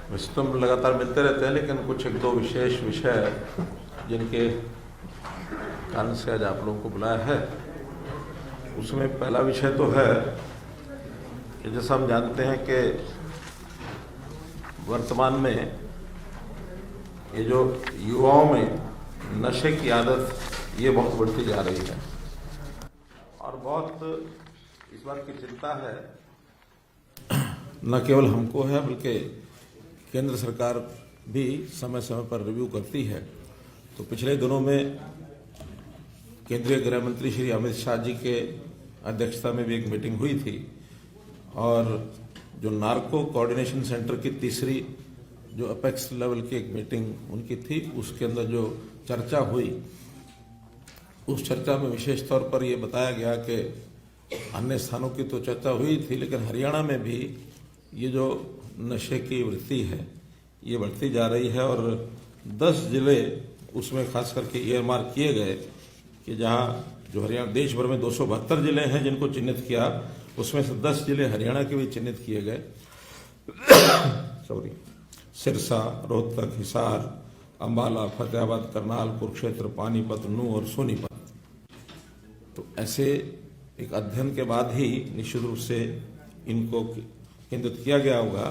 वैसे तो हम लगातार मिलते रहते हैं, लेकिन कुछ एक दो विशेष विषय जिनके कारण से आज आप लोगों को बुलाया है, उसमें पहला विषय तो है कि जैसा हम जानते हैं कि वर्तमान में ये जो युवाओं में नशे की आदत ये बहुत बढ़ती जा रही है और बहुत इस बात की चिंता है, न केवल हमको है बल्कि केंद्र सरकार भी समय समय पर रिव्यू करती है। तो पिछले दिनों में केंद्रीय गृह मंत्री श्री अमित शाह जी के अध्यक्षता में भी एक मीटिंग हुई थी और जो नार्को कोऑर्डिनेशन सेंटर की तीसरी जो अपेक्स लेवल की एक मीटिंग उनकी थी, उसके अंदर जो चर्चा हुई उस चर्चा में विशेष तौर पर ये बताया गया कि अन्य स्थानों की तो चर्चा हुई थी, लेकिन हरियाणा में भी ये जो नशे की वृत्ति है ये बढ़ती जा रही है और 10 जिले उसमें खास करके ईयरमार्क किए गए कि जहां जो हरियाणा देश भर में 272 जिले हैं जिनको चिन्हित किया, उसमें से 10 जिले हरियाणा के भी चिन्हित किए गए। सिरसा, रोहतक, हिसार, अंबाला, फतेहाबाद, करनाल, कुरुक्षेत्र, पानीपत, नूंह और सोनीपत। तो ऐसे एक अध्ययन के बाद ही निश्चित रूप से इनको केंद्रित किया गया होगा।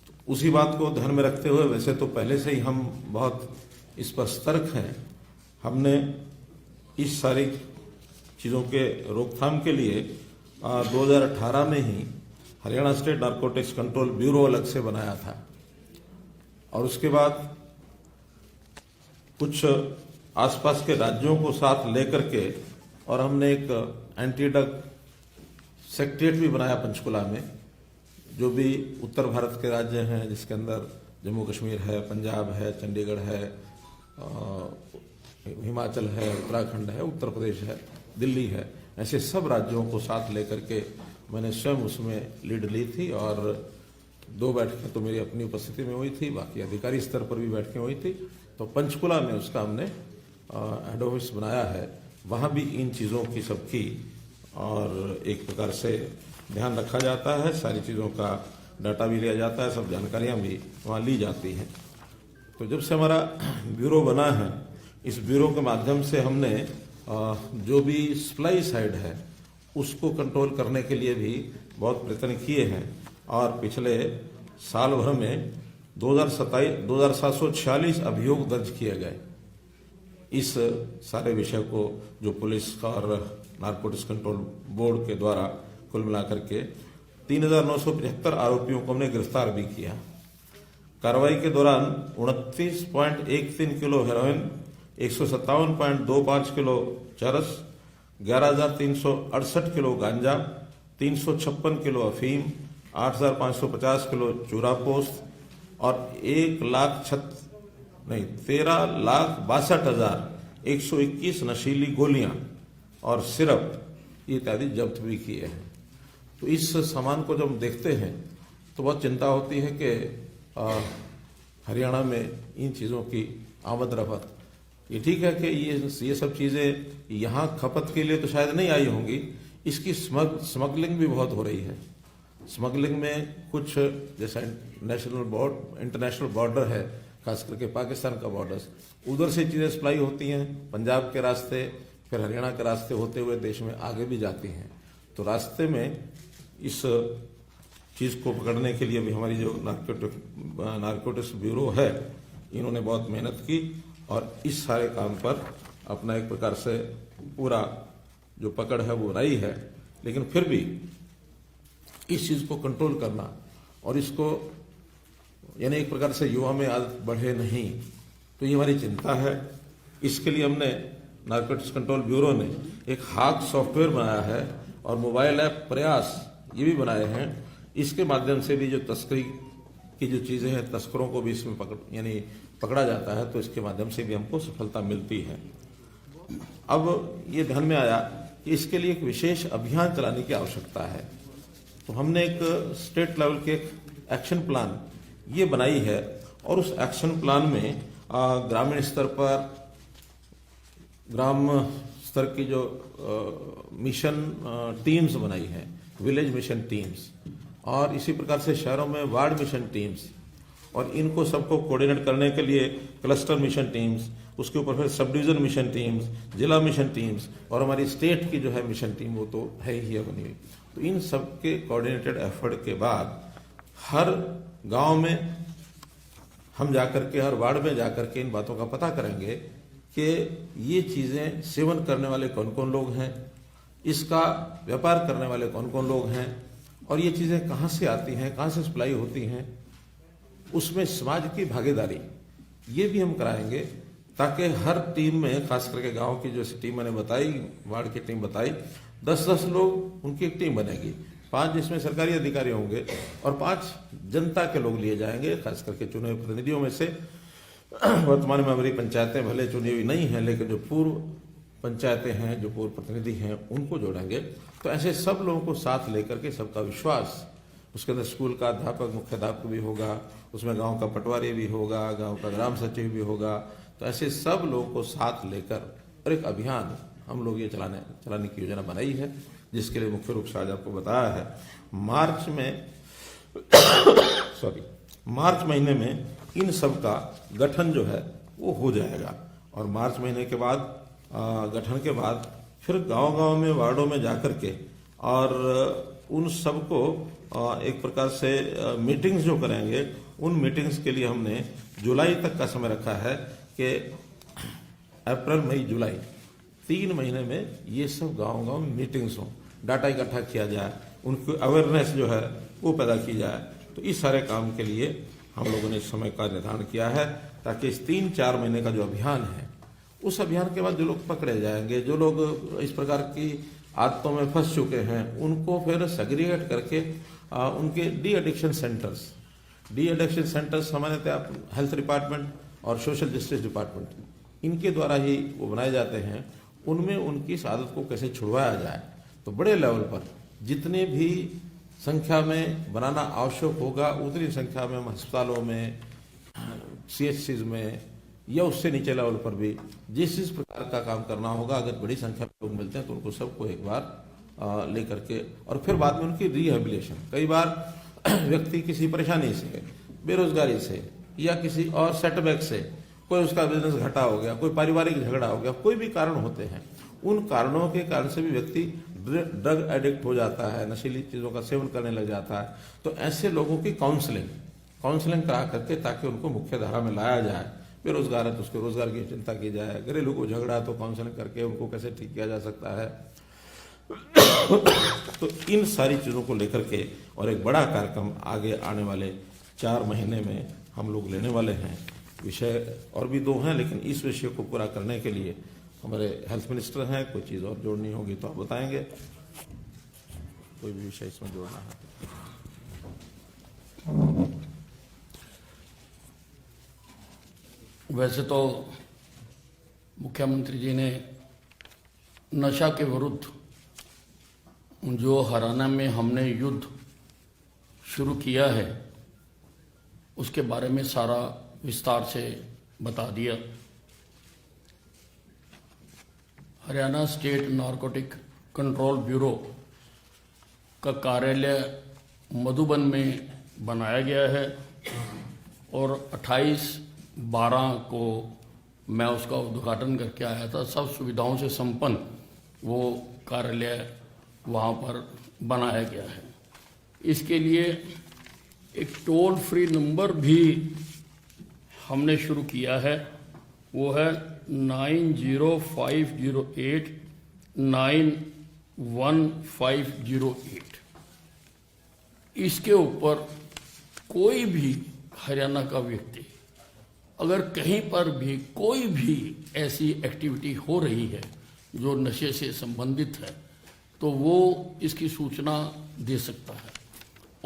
तो उसी बात को ध्यान में रखते हुए वैसे तो पहले से ही हम बहुत इस पर सतर्क हैं। हमने इस सारी चीज़ों के रोकथाम के लिए 2018 में ही Haryana state narcotics control bureau अलग से बनाया था और उसके बाद कुछ आसपास के राज्यों को साथ लेकर के और हमने एक एंटी ड्रग सेक्रेटरीट भी बनाया पंचकुला में, जो भी उत्तर भारत के राज्य हैं जिसके अंदर जम्मू कश्मीर है, पंजाब है, चंडीगढ़ है, हिमाचल है, उत्तराखंड है, उत्तर प्रदेश है, दिल्ली है, ऐसे सब राज्यों को साथ लेकर के मैंने स्वयं उसमें लीड ली थी और 2 बैठकें तो मेरी अपनी उपस्थिति में हुई थी, बाकी अधिकारी स्तर पर भी बैठकें हुई थी। तो पंचकुला में उसका हमने हेड ऑफिस बनाया है, वहाँ भी इन चीज़ों की सबकी और एक प्रकार से ध्यान रखा जाता है, सारी चीज़ों का डाटा भी लिया जाता है, सब जानकारियाँ भी वहाँ ली जाती हैं। तो जब से हमारा ब्यूरो बना है, इस ब्यूरो के माध्यम से हमने जो भी सप्लाई साइड है उसको कंट्रोल करने के लिए भी बहुत प्रयत्न किए हैं और पिछले साल भर में 2746 अभियोग दर्ज किए गए। इस सारे विषय को जो पुलिस और नारकोटिक्स कंट्रोल बोर्ड के द्वारा कुल मिलाकर के 3975 आरोपियों को हमने गिरफ्तार भी किया। कार्रवाई के दौरान 29.13 किलो हेरोइन, 157.25 किलो चरस, 11,368 किलो गांजा, 356 किलो अफीम, 8,550 किलो चूरा पोस्त और 13,62,121 नशीली गोलियां और सिरप इत्यादि जब्त भी किए हैं। तो इस सामान को जब हम देखते हैं तो बहुत चिंता होती है कि हरियाणा में इन चीज़ों की आमद रफ्त, ये ठीक है कि ये सब चीज़ें यहाँ खपत के लिए तो शायद नहीं आई होंगी, इसकी स्मगलिंग भी बहुत हो रही है। स्मगलिंग में कुछ जैसा इंटरनेशनल बॉर्डर है, खास करके पाकिस्तान का बॉर्डर, उधर से चीज़ें सप्लाई होती हैं, पंजाब के रास्ते फिर हरियाणा के रास्ते होते हुए देश में आगे भी जाती हैं। तो रास्ते में इस चीज़ को पकड़ने के लिए भी हमारी जो नारकोटिक्स ब्यूरो है, इन्होंने बहुत मेहनत की और इस सारे काम पर अपना एक प्रकार से पूरा जो पकड़ है वो रही है। लेकिन फिर भी इस चीज़ को कंट्रोल करना और इसको यानी एक प्रकार से युवा में आदत बढ़े नहीं, तो ये हमारी चिंता है। इसके लिए हमने नारकोटिक्स कंट्रोल ब्यूरो ने एक हाक सॉफ्टवेयर बनाया है और मोबाइल ऐप प्रयास ये भी बनाए हैं। इसके माध्यम से भी जो तस्करी की जो चीज़ें हैं, तस्करों को भी इसमें पकड़ा जाता है, तो इसके माध्यम से भी हमको सफलता मिलती है। अब ये ध्यान में आया कि इसके लिए एक विशेष अभियान चलाने की आवश्यकता है, तो हमने एक स्टेट लेवल के एक्शन प्लान ये बनाई है और उस एक्शन प्लान में ग्रामीण स्तर पर ग्राम स्तर की जो मिशन टीम्स बनाई हैं, विलेज मिशन टीम्स, और इसी प्रकार से शहरों में वार्ड मिशन टीम्स और इनको सबको कोऑर्डिनेट करने के लिए क्लस्टर मिशन टीम्स, उसके ऊपर फिर सब डिवीजन मिशन टीम्स, जिला मिशन टीम्स और हमारी स्टेट की जो है मिशन टीम वो तो है ही है बनी हुई। तो इन सब के कोऑर्डिनेटेड एफर्ट के बाद हर गांव में हम जाकर के, हर वार्ड में जाकर के इन बातों का पता करेंगे कि ये चीजें सेवन करने वाले कौन कौन लोग हैं, इसका व्यापार करने वाले कौन कौन लोग हैं और ये चीजें कहाँ से आती हैं, कहाँ से सप्लाई होती हैं, उसमें समाज की भागीदारी ये भी हम कराएंगे ताकि हर टीम में, खास करके गांव की जो टीम मैंने बताई, वार्ड की टीम बताई, 10-10 लोग उनकी एक टीम बनेगी, 5 जिसमें सरकारी अधिकारी होंगे और 5 जनता के लोग लिए जाएंगे, खास करके चुने हुए प्रतिनिधियों में से। वर्तमान में हमारी पंचायतें भले चुनी हुई नहीं है, लेकिन जो पूर्व पंचायतें हैं, जो पूर्व प्रतिनिधि हैं, उनको जोड़ेंगे। तो ऐसे सब लोगों को साथ लेकर के सबका विश्वास, उसके अंदर स्कूल का अध्यापक, मुख्याध्यापक भी होगा, उसमें गांव का पटवारी भी होगा, गांव का ग्राम सचिव भी होगा। तो ऐसे सब लोगों को साथ लेकर और एक अभियान हम लोग ये चलाने की योजना बनाई है, जिसके लिए मुख्य रूप से आज आपको बताया है मार्च महीने में इन सब का गठन जो है वो हो जाएगा। और मार्च महीने के बाद गठन के बाद फिर गांव-गांव में, वार्डों में जाकर के और उन सबको एक प्रकार से मीटिंग्स जो करेंगे, उन मीटिंग्स के लिए हमने जुलाई तक का समय रखा है कि अप्रैल, मई, जुलाई 3 महीने में ये सब गांव-गांव में मीटिंग्स हों, डाटा इकट्ठा किया जाए, उनको अवेयरनेस जो है वो पैदा की जाए। तो इस सारे काम के लिए हम लोगों ने समय का निर्धारण किया है ताकि इस 3-4 महीने का जो अभियान है, उस अभियान के बाद जो लोग पकड़े जाएंगे, जो लोग इस प्रकार की आदतों में फंस चुके हैं, उनको फिर सेग्रीगेट करके उनके डी एडिक्शन सेंटर्स सामान्यतः हेल्थ डिपार्टमेंट और सोशल जस्टिस डिपार्टमेंट इनके द्वारा ही वो बनाए जाते हैं। उनमें उनकी इस आदत को कैसे छुड़वाया जाए, तो बड़े लेवल पर जितने भी संख्या में बनाना आवश्यक होगा, उतनी संख्या में हम अस्पतालों में, CHCs में या उससे नीचे लेवल पर भी जिस प्रकार का काम करना होगा, अगर बड़ी संख्या में लोग मिलते हैं तो उनको सबको एक बार लेकर के और फिर बाद में उनकी रिहेबिलिटेशन। कई बार व्यक्ति किसी परेशानी से, बेरोजगारी से या किसी और सेटबैक से, कोई उसका बिजनेस घटा हो गया, कोई पारिवारिक झगड़ा हो गया, कोई भी कारण होते हैं, उन कारणों के कारण से भी व्यक्ति ड्रग एडिक्ट हो जाता है, नशीली चीजों का सेवन करने लग जाता है। तो ऐसे लोगों की काउंसलिंग करा करके ताकि उनको मुख्य धारा में लाया जाए। बेरोजगार है तो उसके रोजगार की चिंता की जाए, घरेलू को झगड़ा तो काउंसलिंग करके उनको कैसे ठीक किया जा सकता है। तो इन सारी चीजों को लेकर के और एक बड़ा कार्यक्रम आगे आने वाले 4 महीने में हम लोग लेने वाले हैं। विषय और भी 2 हैं, लेकिन इस विषय को पूरा करने के लिए हमारे हेल्थ मिनिस्टर हैं, कोई चीज और जोड़नी होगी तो आप बताएंगे, कोई भी विषय इसमें जोड़ना है। वैसे तो मुख्यमंत्री जी ने नशा के विरुद्ध जो हरियाणा में हमने युद्ध शुरू किया है उसके बारे में सारा विस्तार से बता दिया। Haryana state narcotic control bureau का कार्यालय मधुबन में बनाया गया है और 28/12 को मैं उसका उद्घाटन करके आया था। सब सुविधाओं से संपन्न वो कार्यालय वहाँ पर बनाया गया है। इसके लिए एक टोल फ्री नंबर भी हमने शुरू किया है, वो है 90,508-91508। इसके ऊपर कोई भी हरियाणा का व्यक्ति अगर कहीं पर भी कोई भी ऐसी एक्टिविटी हो रही है जो नशे से संबंधित है तो वो इसकी सूचना दे सकता है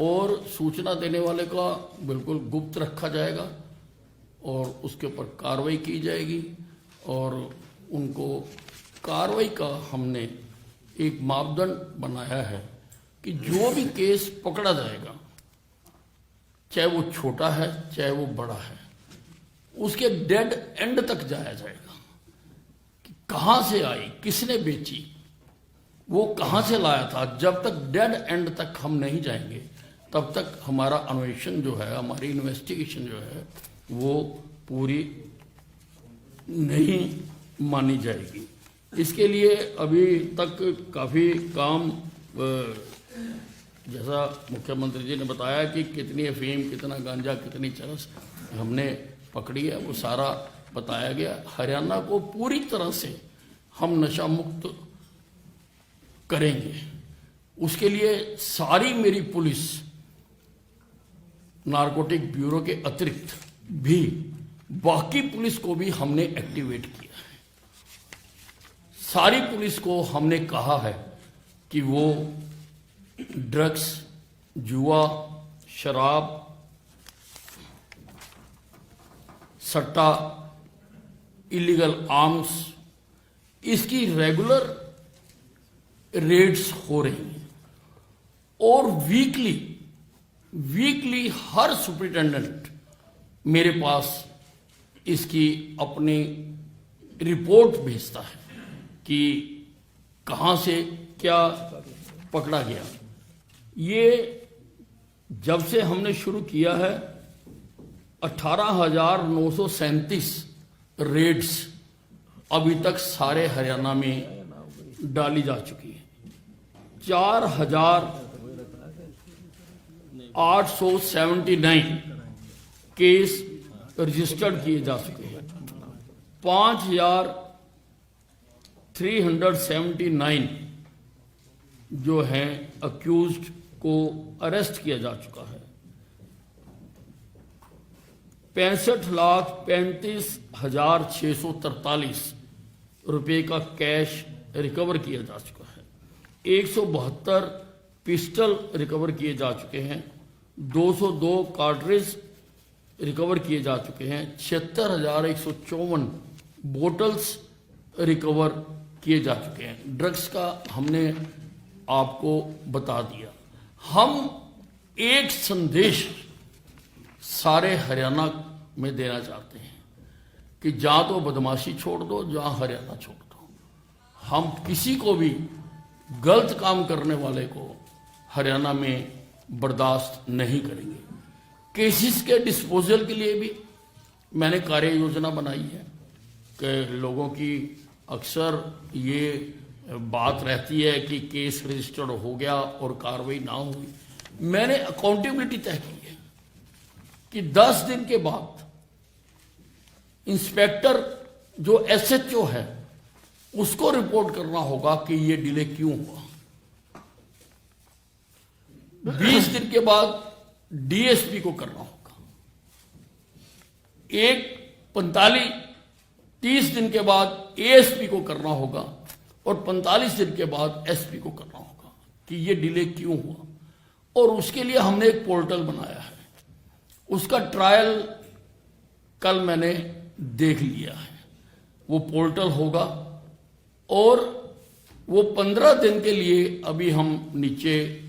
और सूचना देने वाले का बिल्कुल गुप्त रखा जाएगा और उसके ऊपर कार्रवाई की जाएगी। और उनको कार्रवाई का हमने एक मापदंड बनाया है कि जो भी केस पकड़ा जाएगा, चाहे वो छोटा है चाहे वो बड़ा है, उसके डेड एंड तक जाया जाएगा कि कहाँ से आई, किसने बेची, वो कहाँ से लाया था। जब तक डेड एंड तक हम नहीं जाएंगे तब तक हमारा अन्वेषण जो है, हमारी इन्वेस्टिगेशन जो है, वो पूरी नहीं मानी जाएगी। इसके लिए अभी तक काफ़ी काम, जैसा मुख्यमंत्री जी ने बताया कि कितनी अफीम, कितना गांजा, कितनी चरस हमने पकड़ी है, वो सारा बताया गया। हरियाणा को पूरी तरह से हम नशा मुक्त करेंगे। उसके लिए सारी मेरी पुलिस, नारकोटिक ब्यूरो के अतिरिक्त भी बाकी पुलिस को भी हमने एक्टिवेट किया है। सारी पुलिस को हमने कहा है कि वो ड्रग्स, जुआ, शराब, सट्टा, इलीगल आर्म्स, इसकी रेगुलर रेड्स हो रही हैं और वीकली हर सुपरिटेंडेंट मेरे पास इसकी अपनी रिपोर्ट भेजता है कि कहां से क्या पकड़ा गया। ये जब से हमने शुरू किया है 18,937 रेड्स अभी तक सारे हरियाणा में डाली जा चुकी है। 4,879 केस रजिस्टर्ड किए जा चुके हैं। 5,379 जो हैं अक्यूज्ड को अरेस्ट किया जा चुका है। 65,35,643 रुपए का कैश रिकवर किया जा चुका है। 172 पिस्टल रिकवर किए जा चुके हैं। 202 कार्ट्रिज रिकवर किए जा चुके हैं। 76,154 बोटल्स रिकवर किए जा चुके हैं। ड्रग्स का हमने आपको बता दिया। हम एक संदेश सारे हरियाणा में देना चाहते हैं कि जहां तो बदमाशी छोड़ दो, जहां हरियाणा छोड़ दो। हम किसी को भी गलत काम करने वाले को हरियाणा में बर्दाश्त नहीं करेंगे। केसेस के डिस्पोजल के लिए भी मैंने कार्य योजना बनाई है कि लोगों की अक्सर ये बात रहती है कि केस रजिस्टर्ड हो गया और कार्रवाई ना हुई। मैंने अकाउंटेबिलिटी तय की है कि 10 दिन के बाद इंस्पेक्टर जो SHO है उसको रिपोर्ट करना होगा कि ये डिले क्यों हुआ। 20 दिन के बाद DSP को करना होगा। 30 दिन के बाद ASP को करना होगा और 45 दिन के बाद SP को करना होगा कि ये डिले क्यों हुआ। और उसके लिए हमने एक पोर्टल बनाया है। उसका ट्रायल कल मैंने देख लिया है। वो पोर्टल होगा और वो 15 दिन के लिए अभी हम नीचे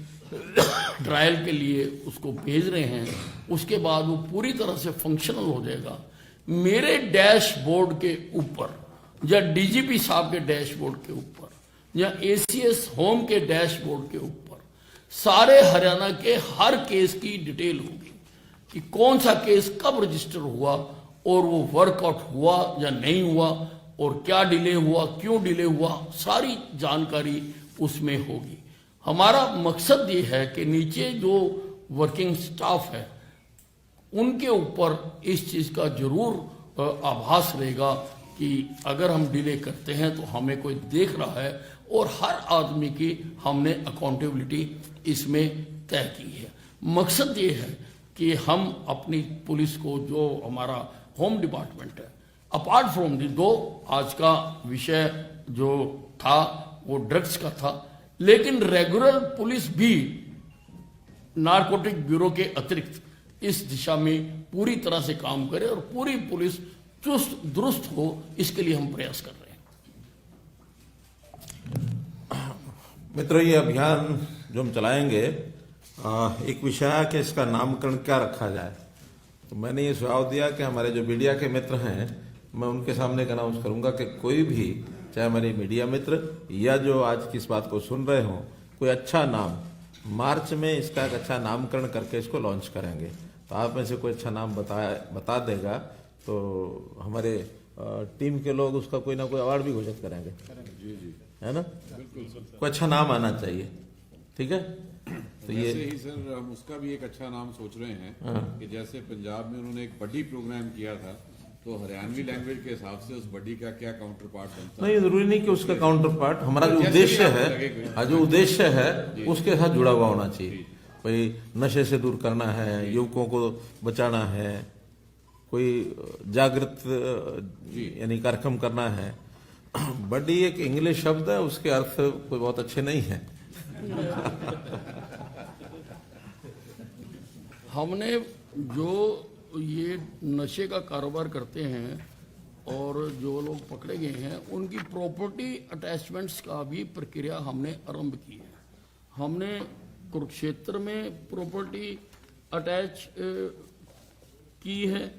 ट्रायल के लिए उसको भेज रहे हैं। उसके बाद वो पूरी तरह से फंक्शनल हो जाएगा। मेरे डैशबोर्ड के ऊपर या DGP साहब के डैशबोर्ड के ऊपर या ACS होम के डैशबोर्ड के ऊपर सारे हरियाणा के हर केस की डिटेल होगी कि कौन सा केस कब रजिस्टर हुआ और वो वर्कआउट हुआ या नहीं हुआ और क्या डिले हुआ, क्यों डिले हुआ, सारी जानकारी उसमें होगी। हमारा मकसद ये है कि नीचे जो वर्किंग स्टाफ है उनके ऊपर इस चीज का जरूर आभास रहेगा कि अगर हम डिले करते हैं तो हमें कोई देख रहा है और हर आदमी की हमने अकाउंटेबिलिटी इसमें तय की है। मकसद ये है कि हम अपनी पुलिस को, जो हमारा होम डिपार्टमेंट है, अपार्ट फ्रॉम दी दो आज का विषय जो था वो ड्रग्स का था, लेकिन रेगुलर पुलिस भी नारकोटिक ब्यूरो के अतिरिक्त इस दिशा में पूरी तरह से काम करे और पूरी पुलिस चुस्त दुरुस्त हो, इसके लिए हम प्रयास कर रहे हैं। मित्रों, ये अभियान जो हम चलाएंगे, एक विषय है कि इसका नामकरण क्या रखा जाए। तो मैंने ये सुझाव दिया कि हमारे जो मीडिया के मित्र हैं, मैं उनके सामने अनाउंस करूंगा कि कोई भी, चाहे हमारे मीडिया मित्र या जो आज की इस बात को सुन रहे हों, कोई अच्छा नाम मार्च में इसका एक अच्छा नामकरण करके इसको लॉन्च करेंगे। तो आप में से कोई अच्छा नाम बता देगा तो हमारे टीम के लोग उसका कोई ना कोई अवार्ड भी घोषित करेंगे। जी जी, है ना, कोई अच्छा नाम आना चाहिए। ठीक है, तो ये वैसे ही सर हम उसका भी एक अच्छा नाम सोच रहे हैं कि जैसे पंजाब में उन्होंने एक बड्डी प्रोग्राम किया था, तो हरियाणवी लैंग्वेज के हिसाब से उस बड्डी का क्या काउंटर पार्ट बनता है? नहीं, जरूरी नहीं कि उसका काउंटर पार्ट, हमारा जो उद्देश्य है, जो उद्देश्य है उसके साथ जुड़ा हुआ होना चाहिए। कोई नशे से दूर करना है, युवकों को बचाना है, कोई जागृत यानी कार्यक्रम करना है। बड्डी एक इंग्लिश शब्द है, उसके अर्थ कोई बहुत अच्छे नहीं है। हमने जो ये नशे का कारोबार करते हैं और जो लोग पकड़े गए हैं उनकी प्रॉपर्टी अटैचमेंट्स का भी प्रक्रिया हमने आरंभ की है। हमने कुरुक्षेत्र में प्रॉपर्टी अटैच की है,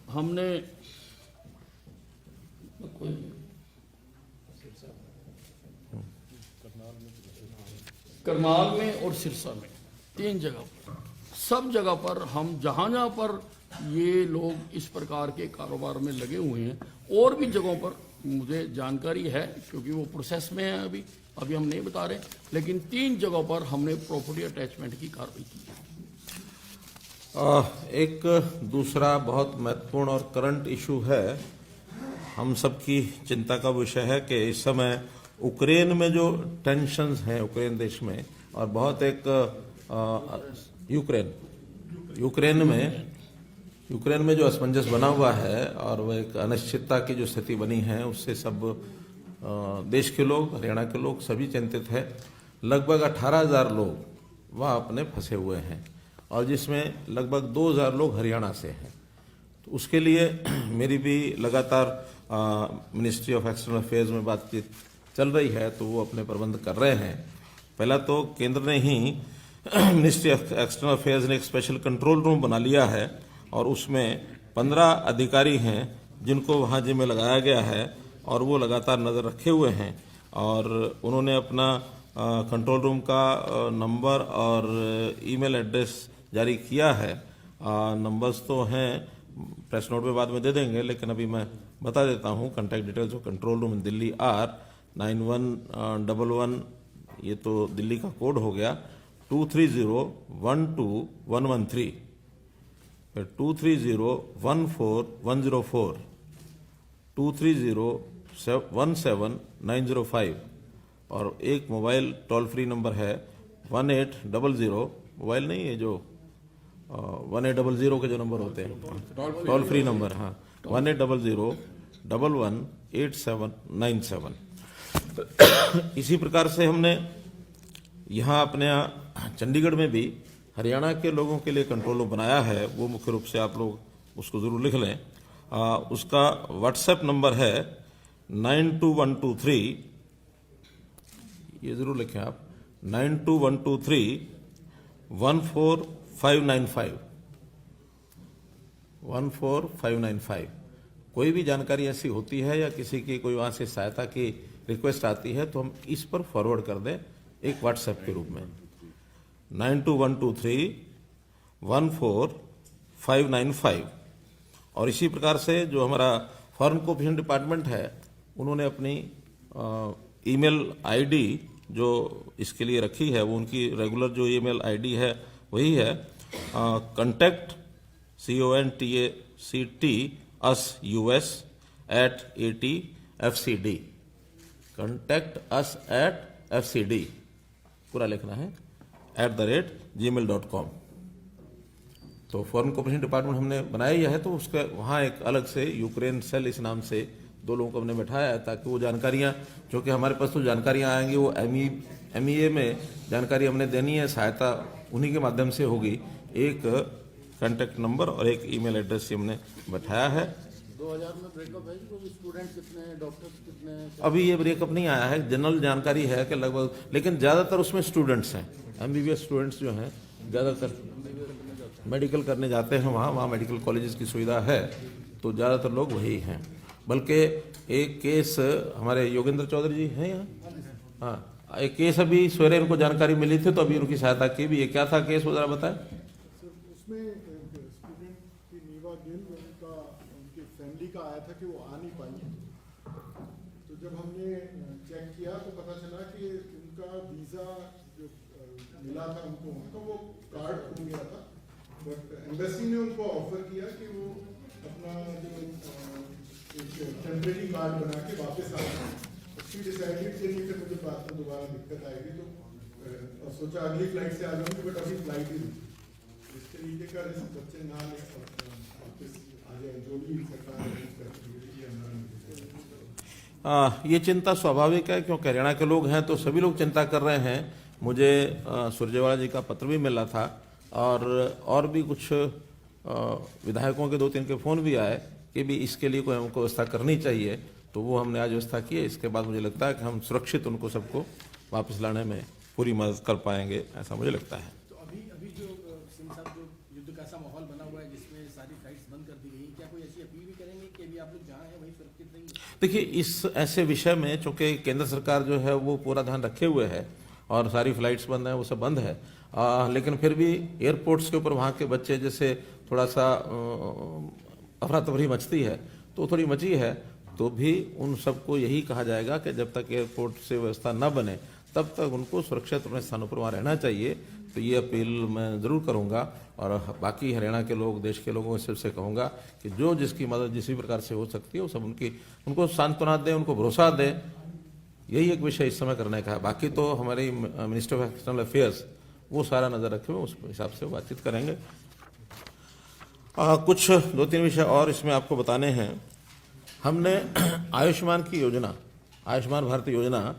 हमने करनाल में और सिरसा में 3 जगह पर, सब जगह पर हम जहां पर ये लोग इस प्रकार के कारोबार में लगे हुए हैं, और भी जगहों पर मुझे जानकारी है क्योंकि वो प्रोसेस में है, अभी हम नहीं बता रहे, लेकिन 3 जगहों पर हमने प्रॉपर्टी अटैचमेंट की कार्रवाई की है। एक दूसरा बहुत महत्वपूर्ण और करंट इशू है, हम सबकी चिंता का विषय है कि इस समय यूक्रेन में जो टेंशन्स हैं यूक्रेन देश में, और बहुत एक यूक्रेन में जो असमंजस बना हुआ है और वह एक अनिश्चितता की जो स्थिति बनी है, उससे सब देश के लोग, हरियाणा के लोग सभी चिंतित है। लगभग 18,000 लोग वहाँ अपने फंसे हुए हैं और जिसमें लगभग 2,000 लोग हरियाणा से हैं। तो उसके लिए मेरी भी लगातार मिनिस्ट्री ऑफ एक्सटर्नल अफेयर्स में बातचीत चल रही है, तो वो अपने प्रबंध कर रहे हैं। पहला तो केंद्र ने ही मिनिस्ट्री ऑफ एक्सटर्नल अफेयर्स ने एक स्पेशल कंट्रोल रूम बना लिया है और उसमें 15 अधिकारी हैं जिनको वहाँ जिम्मे लगाया गया है और वो लगातार नज़र रखे हुए हैं। और उन्होंने अपना कंट्रोल रूम का नंबर और ईमेल एड्रेस जारी किया है। नंबर्स तो हैं, प्रेस नोट में बाद में दे देंगे, लेकिन अभी मैं बता देता हूँ। Contact details of control room in Delhi are 9111, ये तो दिल्ली का कोड हो गया, 230121113, फिर 230141104, 230171905 और एक मोबाइल टोल फ्री नंबर है 1800, मोबाइल नहीं है जो 1800 के जो नंबर होते हैं, टोल फ्री नंबर, हाँ, 1800118797। इसी प्रकार से हमने यहाँ अपने चंडीगढ़ में भी हरियाणा के लोगों के लिए कंट्रोल रूम बनाया है। वो मुख्य रूप से आप लोग उसको जरूर लिख लें। उसका व्हाट्सएप नंबर है 92123, ये जरूर लिखें आप, 92123 14595। कोई भी जानकारी ऐसी होती है या किसी की कोई वहां से सहायता की रिक्वेस्ट आती है तो हम इस पर फॉरवर्ड कर दें एक व्हाट्सएप के रूप में, 92123 14595। और इसी प्रकार से जो हमारा फॉरेन कोऑपरेशन डिपार्टमेंट है, उन्होंने अपनी ईमेल आईडी जो इसके लिए रखी है, वो उनकी रेगुलर जो ईमेल आईडी है वही है contact contact@us@AT-FCD, contact@FCD पूरा लिखना है @gmail.com। तो फॉरेन कोऑपरेशन डिपार्टमेंट हमने बनाया ही है, तो उसका वहाँ एक अलग से यूक्रेन सेल इस नाम से 2 लोगों को हमने बैठाया है, ताकि वो जानकारियाँ, जो कि हमारे पास तो जानकारियाँ आएंगी, वो MEA में जानकारी हमने देनी है, सहायता उन्हीं के माध्यम से होगी। एक कांटेक्ट नंबर और एक ईमेल एड्रेस से हमने बैठाया है। 2000 में ब्रेकअप है, स्टूडेंट्स कितने, डॉक्टर्स कितने? अभी ये ब्रेकअप नहीं आया है, जनरल जानकारी है कि लगभग, लेकिन ज़्यादातर उसमें स्टूडेंट्स हैं, MBBS स्टूडेंट्स जो हैं ज़्यादातर मेडिकल करने जाते हैं, वहाँ मेडिकल कॉलेजेस की सुविधा है, तो ज़्यादातर लोग वही हैं। बल्कि एक केस हमारे योगेंद्र चौधरी जी हैं यहाँ, हाँ, एक केस अभी सवेरे उनको जानकारी मिली थी तो अभी उनकी सहायता की भी। ये क्या था केस, वो जरा बताएं। सर उसमें स्टूडेंट की नीवा गिल उनका उनकी फैमिली का आया था कि वो आ नहीं पाई, तो जब हमने चेक किया तो पता चला कि उनका वीज़ा जो मिला था उनको तो वो कार्ड खो गया था, बट एम्बेसी ने उनको ऑफर किया कि वो अपना जो एक टेम्परेरी कार्ड बना के वापस आ जाए। उसकी डिसाइडेड कि नहीं, फिर मुझे बात में दोबारा दिक्कत आएगी तो सोचा अगली फ्लाइट से आ जाऊंगी, बट अभी फ्लाइट ही नहीं। इस तरीके का रिस्क बच्चे ना ले वापस आ जाए, जो भी सरकार arrange करती है, ये हमारा ये चिंता स्वाभाविक है क्योंकि हरियाणा के लोग हैं तो सभी लोग चिंता कर रहे हैं। मुझे सुरजेवाला जी का पत्र भी मिला था और भी कुछ विधायकों के 2-3 के फ़ोन भी आए कि भी इसके लिए कोई हमको व्यवस्था करनी चाहिए, तो वो हमने आज व्यवस्था की है। इसके बाद मुझे लगता है कि हम सुरक्षित उनको सबको वापस लाने में पूरी मदद कर पाएंगे, ऐसा मुझे लगता है। तो अभी जो सिंह साहब जो युद्ध का ऐसा माहौल बना हुआ है जिसमें सारी फ्लाइट्स बंद कर दी गई, क्या कोई ऐसी अपील भी करेंगे कि अभी आप लोग जहाँ हैं वहीं सुरक्षित रहिए? देखिए, इस ऐसे विषय में चूंकि केंद्र सरकार जो है वो पूरा ध्यान रखे हुए है और सारी फ्लाइट्स बंद है, वो सब बंद है, लेकिन फिर भी एयरपोर्ट्स के ऊपर वहाँ के बच्चे जैसे थोड़ा सा अफरा तफरी मचती है तो थोड़ी मची है, तो भी उन सबको यही कहा जाएगा कि जब तक एयरपोर्ट से व्यवस्था न बने तब तक उनको सुरक्षित अपने स्थानों पर वहाँ रहना चाहिए। तो ये अपील मैं ज़रूर करूँगा और बाकी हरियाणा के लोग, देश के लोगों से कहूँगा कि जो जिसकी मदद जिस भी प्रकार से हो सकती है वो सब उनको सांत्वना दें, उनको भरोसा दें। यही एक विषय इस समय करने का है। बाकी तो हमारी मिनिस्टर ऑफ एक्सटर्नल अफेयर्स वो सारा नज़र रखे हुए, उस हिसाब से बातचीत करेंगे। कुछ 2-3 विषय और इसमें आपको बताने हैं। हमने आयुष्मान की योजना, आयुष्मान भारत योजना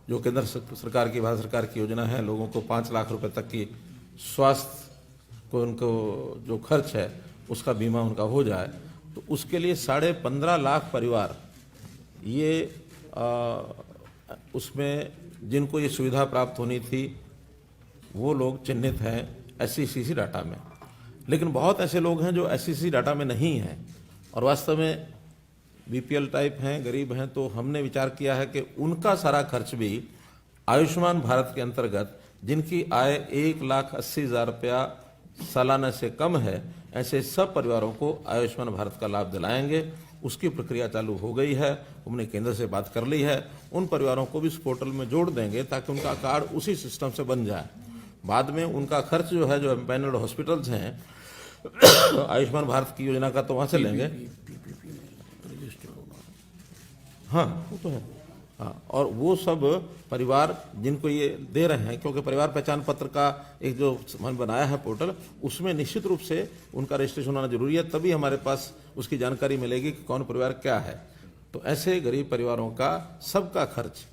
जो केंद्र सरकार की, भारत सरकार की योजना है, लोगों को 5 लाख रुपए तक की स्वास्थ्य को उनको जो खर्च है उसका बीमा उनका हो जाए, तो उसके लिए 15.5 लाख परिवार ये उसमें जिनको ये सुविधा प्राप्त होनी थी वो लोग चिन्हित हैं SCCC डाटा में। लेकिन बहुत ऐसे लोग हैं जो SCCC डाटा में नहीं हैं और वास्तव में BPL टाइप हैं, गरीब हैं, तो हमने विचार किया है कि उनका सारा खर्च भी आयुष्मान भारत के अंतर्गत, जिनकी आय 1,80,000 रुपया सालाना से कम है, ऐसे सब परिवारों को आयुष्मान भारत का लाभ दिलाएंगे। उसकी प्रक्रिया चालू हो गई है, हमने केंद्र से बात कर ली है। उन परिवारों को भी इस पोर्टल में जोड़ देंगे ताकि उनका कार्ड उसी सिस्टम से बन जाए। बाद में उनका खर्च जो है, जो एम्पैनल्ड हॉस्पिटल्स हैं आयुष्मान भारत की योजना का, तो वहाँ से लेंगे। हाँ, वो तो है। हाँ, और वो सब परिवार जिनको ये दे रहे हैं, क्योंकि परिवार पहचान पत्र का एक जो मन बनाया है पोर्टल, उसमें निश्चित रूप से उनका रजिस्ट्रेशन होना जरूरी है, तभी हमारे पास उसकी जानकारी मिलेगी कि कौन परिवार क्या है। तो ऐसे गरीब परिवारों का सबका खर्च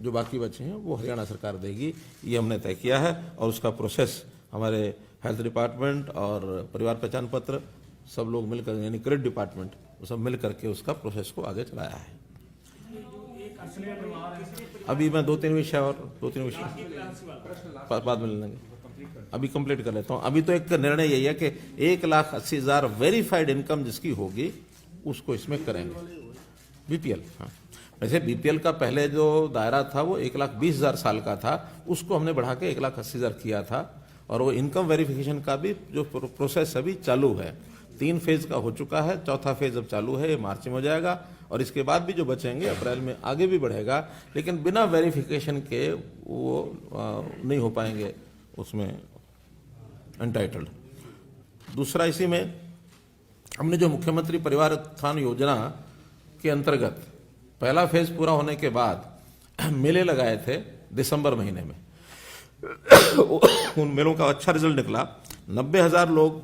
जो बाकी बचे हैं वो हरियाणा सरकार देगी, ये हमने तय किया है। और उसका प्रोसेस हमारे हेल्थ डिपार्टमेंट और परिवार पहचान पत्र सब लोग मिलकर, यानी क्रेडिट डिपार्टमेंट, वो सब मिल करके उसका प्रोसेस को आगे चलाया है। अभी मैं 2-3 विषय बाद में लेंगे, अभी कंप्लीट कर लेता हूँ। अभी तो एक निर्णय यही है कि 1,80,000 वेरीफाइड इनकम जिसकी होगी उसको इसमें करेंगे। BPL, हाँ, वैसे BPL का पहले जो दायरा था वो 1,20,000 साल का था, उसको हमने बढ़ा के 1,80,000 किया था। और वो इनकम वेरिफिकेशन का भी जो प्रोसेस अभी चालू है, 3 फेज का हो चुका है, 4था फेज अब चालू है, ये मार्च में हो जाएगा। और इसके बाद भी जो बचेंगे अप्रैल में आगे भी बढ़ेगा, लेकिन बिना वेरिफिकेशन के वो नहीं हो पाएंगे उसमें एंटाइटल्ड। दूसरा, इसी में हमने जो मुख्यमंत्री परिवार उत्थान योजना के अंतर्गत पहला फेज पूरा होने के बाद मेले लगाए थे दिसंबर महीने में। उन मेलों का अच्छा रिजल्ट निकला। 90,000 लोग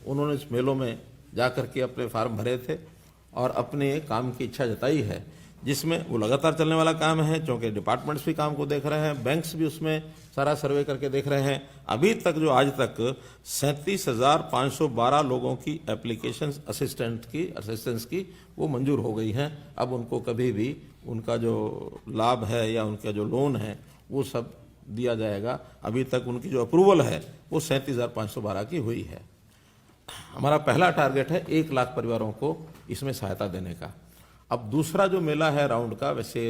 उन्होंने इस मेलों में जाकर के अपने फार्म भरे थे और अपने काम की इच्छा जताई है, जिसमें वो लगातार चलने वाला काम है, क्योंकि डिपार्टमेंट्स भी काम को देख रहे हैं, बैंक्स भी उसमें सारा सर्वे करके देख रहे हैं। अभी तक जो आज तक 37,512 लोगों की एप्लीकेशन असिस्टेंस की वो मंजूर हो गई हैं। अब उनको कभी भी उनका जो लाभ है या उनका जो लोन है वो सब दिया जाएगा। अभी तक उनकी जो अप्रूवल है वो 37,512 की हुई है। हमारा पहला टारगेट है 1 लाख परिवारों को इसमें सहायता देने का। अब दूसरा जो मेला है राउंड का, वैसे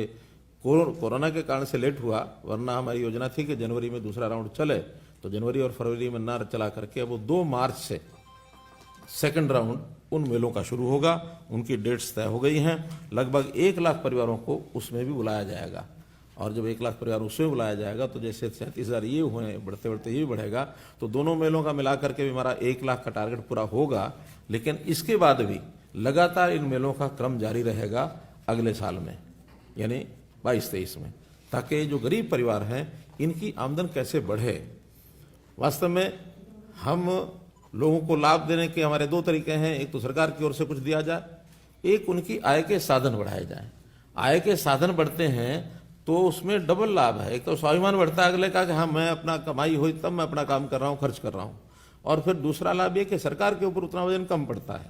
कोरोना के कारण से लेट हुआ, वरना हमारी योजना थी कि जनवरी में दूसरा राउंड चले, तो जनवरी और फरवरी में ना चला करके अब वो 2 मार्च से सेकंड राउंड उन मेलों का शुरू होगा। उनकी डेट्स तय हो गई हैं। लगभग 1 लाख परिवारों को उसमें भी बुलाया जाएगा, और जब 1 लाख परिवार उसमें बुलाया जाएगा तो जैसे 37,000 ये हुए, बढ़ते बढ़ते ये भी बढ़ेगा, तो दोनों मेलों का मिलाकर के भी हमारा 1 लाख का टारगेट पूरा होगा। लेकिन इसके बाद भी लगातार इन मेलों का क्रम जारी रहेगा अगले साल में, यानी 22-23 में, ताकि जो गरीब परिवार हैं इनकी आमदन कैसे बढ़े। वास्तव में हम लोगों को लाभ देने के हमारे 2 तरीके हैं। एक तो सरकार की ओर से कुछ दिया जाए, एक उनकी आय के साधन बढ़ाए जाएं। आय के साधन बढ़ते हैं तो उसमें डबल लाभ है। एक तो स्वाभिमान बढ़ता है अगले का कि हाँ, मैं अपना कमाई हुई तब मैं अपना काम कर रहा हूँ, खर्च कर रहा हूँ। और फिर दूसरा लाभ ये कि सरकार के ऊपर उतना वजन कम पड़ता है,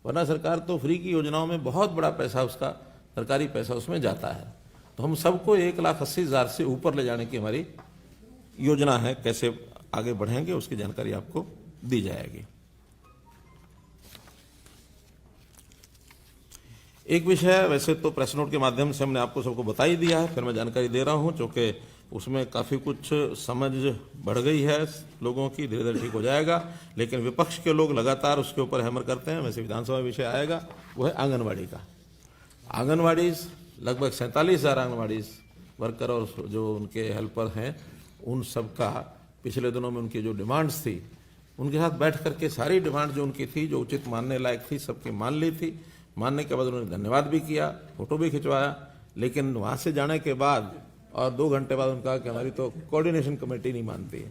वरना सरकार तो फ्री की योजनाओं में बहुत बड़ा पैसा, उसका सरकारी पैसा उसमें जाता है। तो हम सबको 1,80,000 से ऊपर ले जाने की हमारी योजना है। कैसे आगे बढ़ेंगे उसकी जानकारी आपको दी जाएगी। एक विषय वैसे तो प्रेस नोट के माध्यम से हमने आपको सबको बता ही दिया है, फिर मैं जानकारी दे रहा हूं, क्योंकि उसमें काफ़ी कुछ समझ बढ़ गई है लोगों की, धीरे धीरे ठीक हो जाएगा। लेकिन विपक्ष के लोग लगातार उसके ऊपर हैमर करते हैं। वैसे विधानसभा विषय आएगा, वो है आंगनबाड़ी का। आंगनबाड़ी लगभग 47,000 आंगनबाड़ी वर्कर और जो उनके हेल्पर हैं, उन सब का पिछले दिनों में उनकी जो डिमांड्स थी, उनके साथ बैठ करके सारी डिमांड जो उनकी थी, जो उचित मानने लायक थी, सबकी मान ली थी। मानने के बाद उन्होंने धन्यवाद भी किया, फोटो भी खिंचवाया। लेकिन वहाँ से जाने के बाद और 2 घंटे बाद उनका कि हमारी तो कोऑर्डिनेशन कमेटी नहीं मानती है।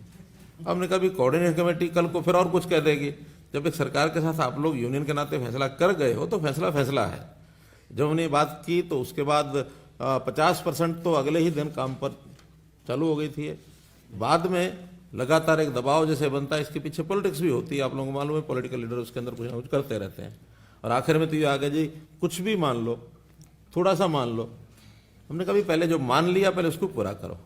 हमने कहा भी कोऑर्डिनेशन कमेटी कल को फिर और कुछ कह देगी। जब एक सरकार के साथ आप लोग यूनियन के नाते फैसला कर गए हो तो फैसला फैसला है। जब उन्होंने बात की तो उसके बाद 50% तो अगले ही दिन काम पर चालू हो गई थी। बाद में लगातार एक दबाव जैसे बनता है, इसके पीछे पॉलिटिक्स भी होती है। आप लोगों को मालूम है, पॉलिटिकल लीडर उसके अंदर कुछ ना कुछ करते रहते हैं, और आखिर में तो ये आ गया जी कुछ भी मान लो, थोड़ा सा मान लो। हमने कभी पहले जो मान लिया पहले उसको पूरा करो,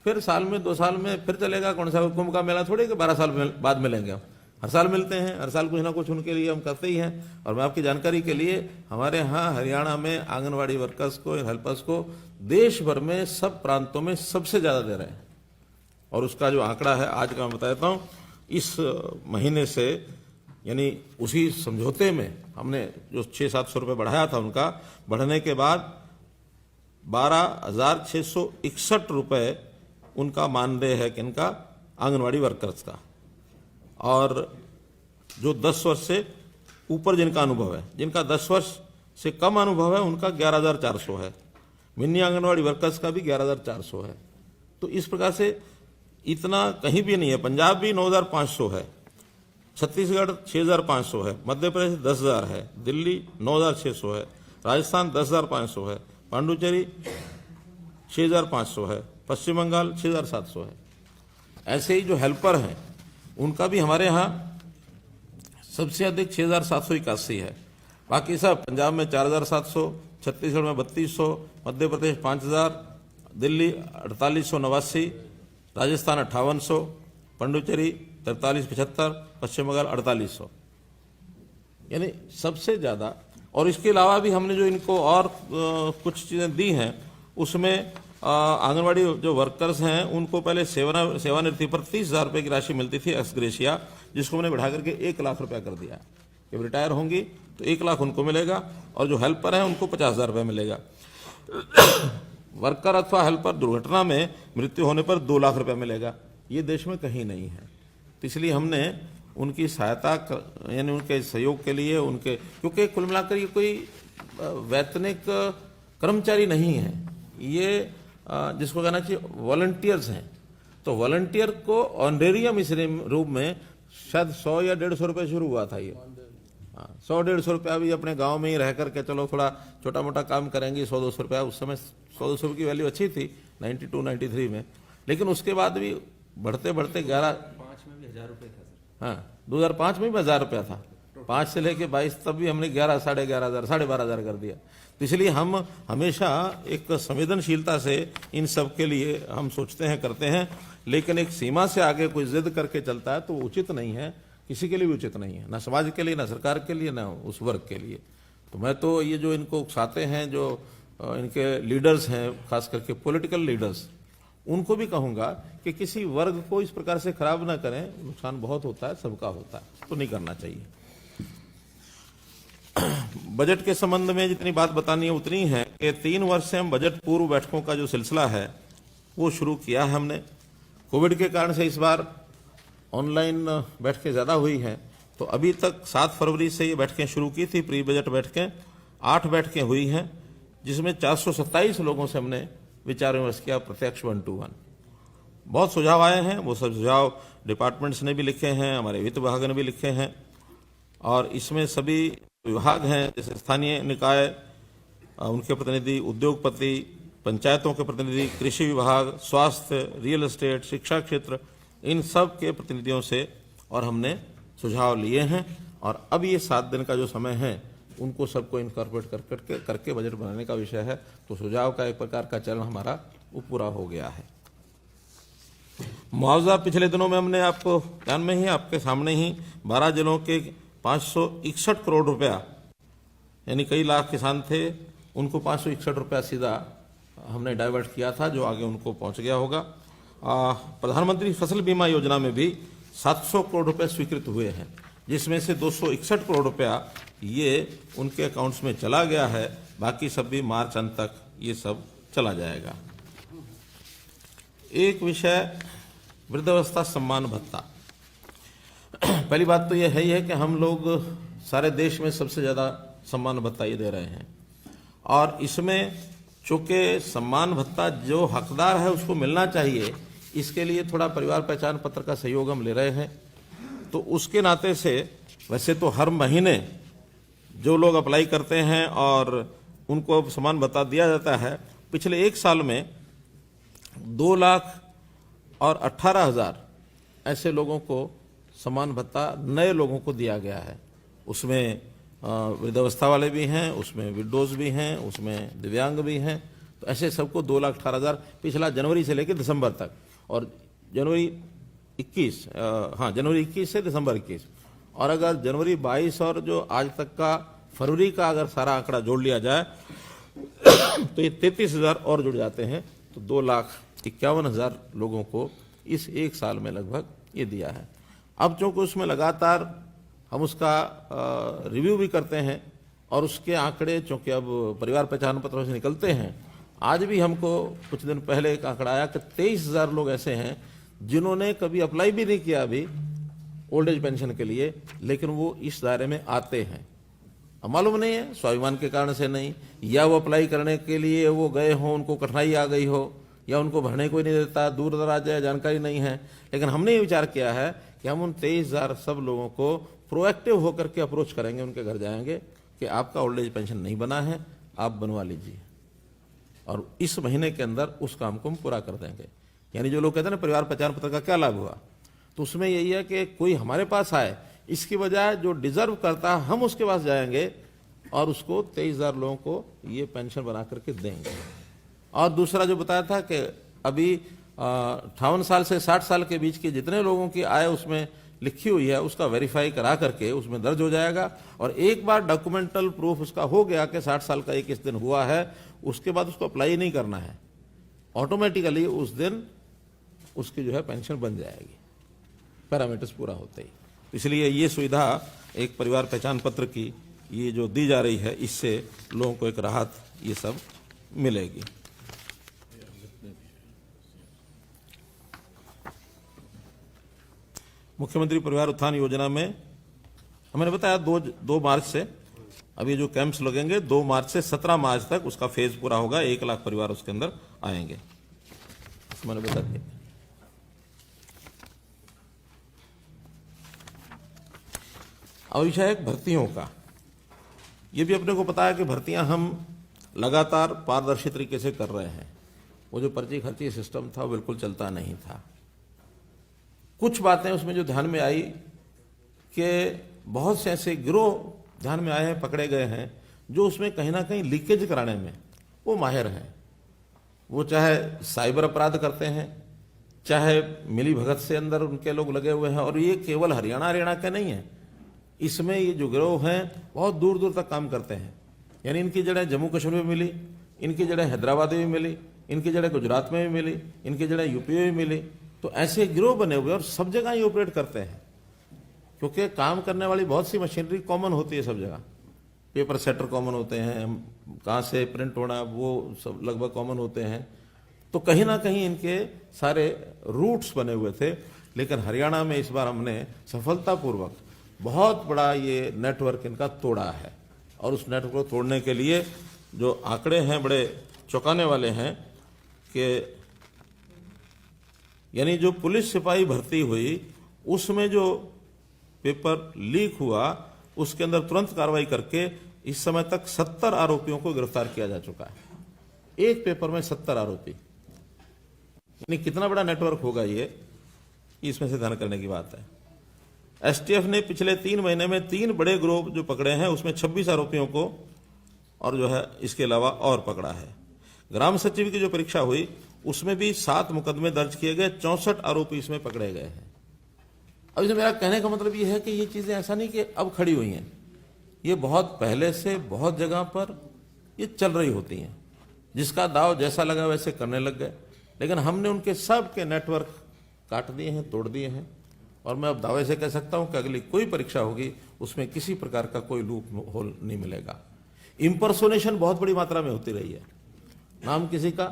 फिर साल में 2 साल में फिर चलेगा। कौन सा कुंभ का मेला थोड़ी कि 12 साल बाद मिलेंगे, हर साल मिलते हैं, हर साल कुछ ना कुछ उनके लिए हम करते ही हैं। और मैं आपकी जानकारी के लिए, हमारे यहाँ हरियाणा में आंगनबाड़ी वर्कर्स को, हेल्पर्स को देश भर में सब प्रांतों में सबसे ज़्यादा दे रहे हैं। और उसका जो आंकड़ा है आज का मैं बता देता हूँ, इस महीने से यानी उसी समझौते में हमने जो 600-700 रुपये बढ़ाया था, उनका बढ़ने के बाद 12,661 रुपये उनका मानदेय है कि इनका आंगनवाड़ी वर्कर्स का। और जो 10 वर्ष से ऊपर जिनका अनुभव है, जिनका 10 वर्ष से कम अनुभव है, उनका 11,400 है। मिनी आंगनवाड़ी वर्कर्स का भी 11,400 है। तो इस प्रकार से इतना कहीं भी नहीं है। पंजाब भी 9,500 है, छत्तीसगढ़ 6,500 है, मध्य प्रदेश 10,000 है, दिल्ली 9,600 है, राजस्थान 10,500 है, पांडुचेरी 6,500 है, पश्चिम बंगाल 6,700 है। ऐसे ही जो हेल्पर हैं उनका भी हमारे यहाँ सबसे अधिक 6,781 है। बाकी सब पंजाब में 4,700, छत्तीसगढ़ में 3,200, मध्य प्रदेश 5,000, दिल्ली 4,889, राजस्थान 5,800, पांडुचेरी 4375, पश्चिम बंगाल 4,800, यानी सबसे ज़्यादा। और इसके अलावा भी हमने जो इनको और कुछ चीज़ें दी हैं, उसमें आंगनवाड़ी जो वर्कर्स हैं उनको पहले सेवानिवृत्ति पर 30,000 रुपये की राशि मिलती थी एक्स ग्रेशिया, जिसको हमने बढ़ा करके 1 लाख रुपया कर दिया। जब रिटायर होंगी तो 1 लाख उनको मिलेगा, और जो हेल्पर हैं उनको 50,000 रुपये मिलेगा। वर्कर अथवा हेल्पर दुर्घटना में मृत्यु होने पर 2 लाख रुपया मिलेगा। ये देश में कहीं नहीं है। तो इसलिए हमने उनकी सहायता यानी उनके सहयोग के लिए उनके, क्योंकि कुल मिलाकर ये कोई वैतनिक कर्मचारी नहीं है, ये जिसको कहना चाहिए वॉलंटियर्स हैं। तो वॉलंटियर को ऑनरेरियम इस रूप में शायद 100 या 150 रुपये शुरू हुआ था। ये 100-150 रुपया भी अपने गांव में ही रह करके चलो थोड़ा छोटा मोटा काम करेंगे, 100-200 रुपया। उस समय 100-200 रुपये की वैल्यू अच्छी थी 92-93 में, लेकिन उसके बाद भी बढ़ते बढ़ते 2005 में भी 1,000 रुपये था सर। हाँ, 2005 में भी 1,000 रुपया था, 5 से लेके 22 तब भी हमने 11, 11,500, 12,500 कर दिया। तो इसलिए हम हमेशा एक संवेदनशीलता से इन सब के लिए हम सोचते हैं, करते हैं, लेकिन एक सीमा से आगे कोई जिद करके चलता है तो वो उचित नहीं है, किसी के लिए भी उचित नहीं है, ना समाज के लिए, ना सरकार के लिए, ना उस वर्ग के लिए। तो मैं तो ये जो इनको उकसाते हैं, जो इनके लीडर्स हैं, खास करके पॉलिटिकल लीडर्स, उनको भी कहूंगा कि किसी वर्ग को इस प्रकार से खराब ना करें। नुकसान बहुत होता है, सबका होता है, तो नहीं करना चाहिए। बजट के संबंध में जितनी बात बतानी है उतनी है कि 3 वर्ष से हम बजट पूर्व बैठकों का जो सिलसिला है वो शुरू किया है हमने। कोविड के कारण से इस बार ऑनलाइन बैठकें ज़्यादा हुई हैं, तो अभी तक 7 फरवरी से ये बैठकें शुरू की थी, प्री बजट बैठकें 8 बैठकें हुई हैं, जिसमें 427 लोगों से हमने विचार विमर्श किया, प्रत्यक्ष 1 to 1। बहुत सुझाव आए हैं, वो सब सुझाव डिपार्टमेंट्स ने भी लिखे हैं, हमारे वित्त विभाग ने भी लिखे हैं, और इसमें सभी विभाग हैं, जैसे स्थानीय निकाय, उनके प्रतिनिधि, उद्योगपति, पंचायतों के प्रतिनिधि, कृषि विभाग, स्वास्थ्य, रियल एस्टेट, शिक्षा क्षेत्र, इन सब के प्रतिनिधियों से और हमने सुझाव लिए हैं। और अब ये 7 दिन का जो समय है उनको सबको इनकॉर्पोरेट करके बजट बनाने का विषय है। तो सुझाव का एक प्रकार का चरण हमारा वो पूरा हो गया है। मुआवजा पिछले दिनों में हमने आपको ध्यान में ही, आपके सामने ही 12 जिलों के 561 करोड़ रुपया, यानी कई लाख किसान थे, उनको 561 रुपया सीधा हमने डाइवर्ट किया था, जो आगे उनको पहुंच गया होगा। प्रधानमंत्री फसल बीमा योजना में भी 700 करोड़ रुपए स्वीकृत हुए हैं, जिसमें से 261 करोड़ रुपया ये उनके अकाउंट्स में चला गया है। बाकी सब भी मार्च अंत तक ये सब चला जाएगा। एक विषय वृद्धावस्था सम्मान भत्ता। पहली बात तो यह है कि हम लोग सारे देश में सबसे ज़्यादा सम्मान भत्ता ये दे रहे हैं, और इसमें चूंकि सम्मान भत्ता जो हकदार है उसको मिलना चाहिए, इसके लिए थोड़ा परिवार पहचान पत्र का सहयोग हम ले रहे हैं। तो उसके नाते से वैसे तो हर महीने जो लोग अप्लाई करते हैं और उनको सम्मान भत्ता दिया जाता है, पिछले 1 साल में 2,18,000 ऐसे लोगों को सम्मान भत्ता नए लोगों को दिया गया है। उसमें वृद्धावस्था वाले भी हैं, उसमें विडोज भी हैं, उसमें दिव्यांग भी हैं। तो ऐसे सबको 2,18,000 पिछला जनवरी से लेकर दिसंबर तक, और जनवरी 21 से दिसंबर 21, और अगर जनवरी 22 और जो आज तक का फरवरी का अगर सारा आंकड़ा जोड़ लिया जाए तो ये 33,000 और जुड़ जाते हैं। तो 2,51,000 लोगों को इस 1 साल में लगभग ये दिया है। अब चूंकि उसमें लगातार हम उसका रिव्यू भी करते हैं, और उसके आंकड़े चूंकि अब परिवार पहचान पत्रों से निकलते हैं, आज भी हमको कुछ दिन पहले एक आंकड़ा आया कि 23,000 लोग ऐसे हैं जिन्होंने कभी अप्लाई भी नहीं किया अभी ओल्ड एज पेंशन के लिए, लेकिन वो इस दायरे में आते हैं। अब मालूम नहीं है, स्वाभिमान के कारण से नहीं, या वो अप्लाई करने के लिए वो गए हों, उनको कठिनाई आ गई हो, या उनको भरने कोई नहीं देता, दूर दराज है, जानकारी नहीं है। लेकिन हमने ये विचार किया है कि हम उन 23,000 सब लोगों को प्रोएक्टिव होकर के अप्रोच करेंगे, उनके घर जाएंगे कि आपका ओल्ड एज पेंशन नहीं बना है, आप बनवा लीजिए, और इस महीने के अंदर उस काम को हम पूरा कर देंगे। यानी जो लोग कहते हैं ना परिवार पहचान पत्र का क्या लाभ हुआ, तो उसमें यही है कि कोई हमारे पास आए, इसकी बजाय जो डिजर्व करता है हम उसके पास जाएंगे और उसको 23,000 लोगों को ये पेंशन बना करके देंगे। और दूसरा जो बताया था कि अभी 58 साल से 60 साल के बीच के जितने लोगों की आय उसमें लिखी हुई है, उसका वेरीफाई करा करके उसमें दर्ज हो जाएगा, और एक बार डॉक्यूमेंटल प्रूफ उसका हो गया कि 60 साल का 21 दिन हुआ है, उसके बाद उसको अप्लाई नहीं करना है, ऑटोमेटिकली उस दिन उसकी जो है पेंशन बन जाएगी, पैरामीटर्स पूरा होते ही। इसलिए ये सुविधा एक परिवार पहचान पत्र की ये जो दी जा रही है, इससे लोगों को एक राहत ये सब मिलेगी। मुख्यमंत्री परिवार उत्थान योजना में हमने बताया 2 मार्च से अभी जो कैंप्स लगेंगे, 2 मार्च से 17 मार्च तक उसका फेज पूरा होगा, 1 लाख परिवार उसके अंदर आएंगे, मैंने बता दिया। अब विषय है भर्तियों का। ये भी अपने को पता है कि भर्तियां हम लगातार पारदर्शी तरीके से कर रहे हैं। वो जो पर्ची खर्ची सिस्टम था वो बिल्कुल चलता नहीं था। कुछ बातें उसमें जो ध्यान में आई कि बहुत से ऐसे गिरोह ध्यान में आए हैं, पकड़े गए हैं, जो उसमें कहीं ना कहीं लीकेज कराने में वो माहिर हैं। वो चाहे साइबर अपराध करते हैं, चाहे मिली भगत से अंदर उनके लोग लगे हुए हैं, और ये केवल हरियाणा के नहीं है, इसमें ये जो गिरोह हैं बहुत दूर दूर तक काम करते हैं। यानी इनकी जड़ें जम्मू कश्मीर में मिली, इनकी जड़ें हैदराबाद में भी मिली, इनकी जड़ें गुजरात में भी मिली, इनकी जड़ें यूपी में भी मिली। तो ऐसे गिरोह बने हुए और सब जगह ही ऑपरेट करते हैं, क्योंकि काम करने वाली बहुत सी मशीनरी कॉमन होती है सब जगह। पेपर सेटर कॉमन होते हैं, कहाँ से प्रिंट होना वो सब लगभग कॉमन होते हैं। तो कहीं ना कहीं इनके सारे रूट्स बने हुए थे। लेकिन हरियाणा में इस बार हमने सफलतापूर्वक बहुत बड़ा ये नेटवर्क इनका तोड़ा है। और उस नेटवर्क को तोड़ने के लिए जो आंकड़े हैं बड़े चौंकाने वाले हैं कि यानी जो पुलिस सिपाही भर्ती हुई उसमें जो पेपर लीक हुआ उसके अंदर तुरंत कार्रवाई करके इस समय तक 70 आरोपियों को गिरफ्तार किया जा चुका है। एक पेपर में 70 आरोपी, यानी कितना बड़ा नेटवर्क होगा ये, इसमें से ध्यान करने की बात है। एसटीएफ ने पिछले 3 महीने में 3 बड़े गिरोह जो पकड़े हैं उसमें 26 आरोपियों को और जो है इसके अलावा और पकड़ा है। ग्राम सचिव की जो परीक्षा हुई उसमें भी 7 मुकदमे दर्ज किए गए, 64 आरोपी इसमें पकड़े गए हैं। अब इसमें मेरा कहने का मतलब ये है कि ये चीजें ऐसा नहीं कि अब खड़ी हुई हैं, ये बहुत पहले से बहुत जगह पर ये चल रही होती हैं। जिसका दाव जैसा लगा वैसे करने लग गए, लेकिन हमने उनके सब के नेटवर्क काट दिए हैं, तोड़ दिए हैं। और मैं अब दावे से कह सकता हूं कि अगली कोई परीक्षा होगी उसमें किसी प्रकार का कोई लूप होल नहीं मिलेगा। इंपर्सोनेशन बहुत बड़ी मात्रा में होती रही है। नाम किसी का,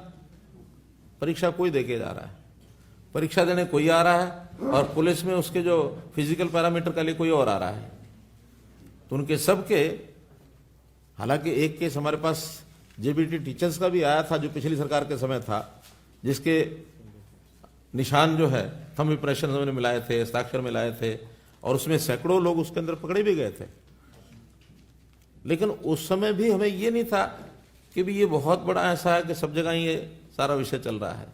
परीक्षा कोई देके जा रहा है, परीक्षा देने कोई आ रहा है और पुलिस में उसके जो फिजिकल पैरामीटर के लिए कोई और आ रहा है। तो उनके सबके, हालांकि एक केस हमारे पास जेबीटी टीचर्स का भी आया था जो पिछली सरकार के समय था, जिसके निशान जो है थंब इंप्रेशन हमने मिलाए थे, हस्ताक्षर मिलाए थे और उसमें सैकड़ों लोग उसके अंदर पकड़े भी गए थे। लेकिन उस समय भी हमें ये नहीं था कि भी ये बहुत बड़ा ऐसा है कि सब जगह ये सारा विषय चल रहा है।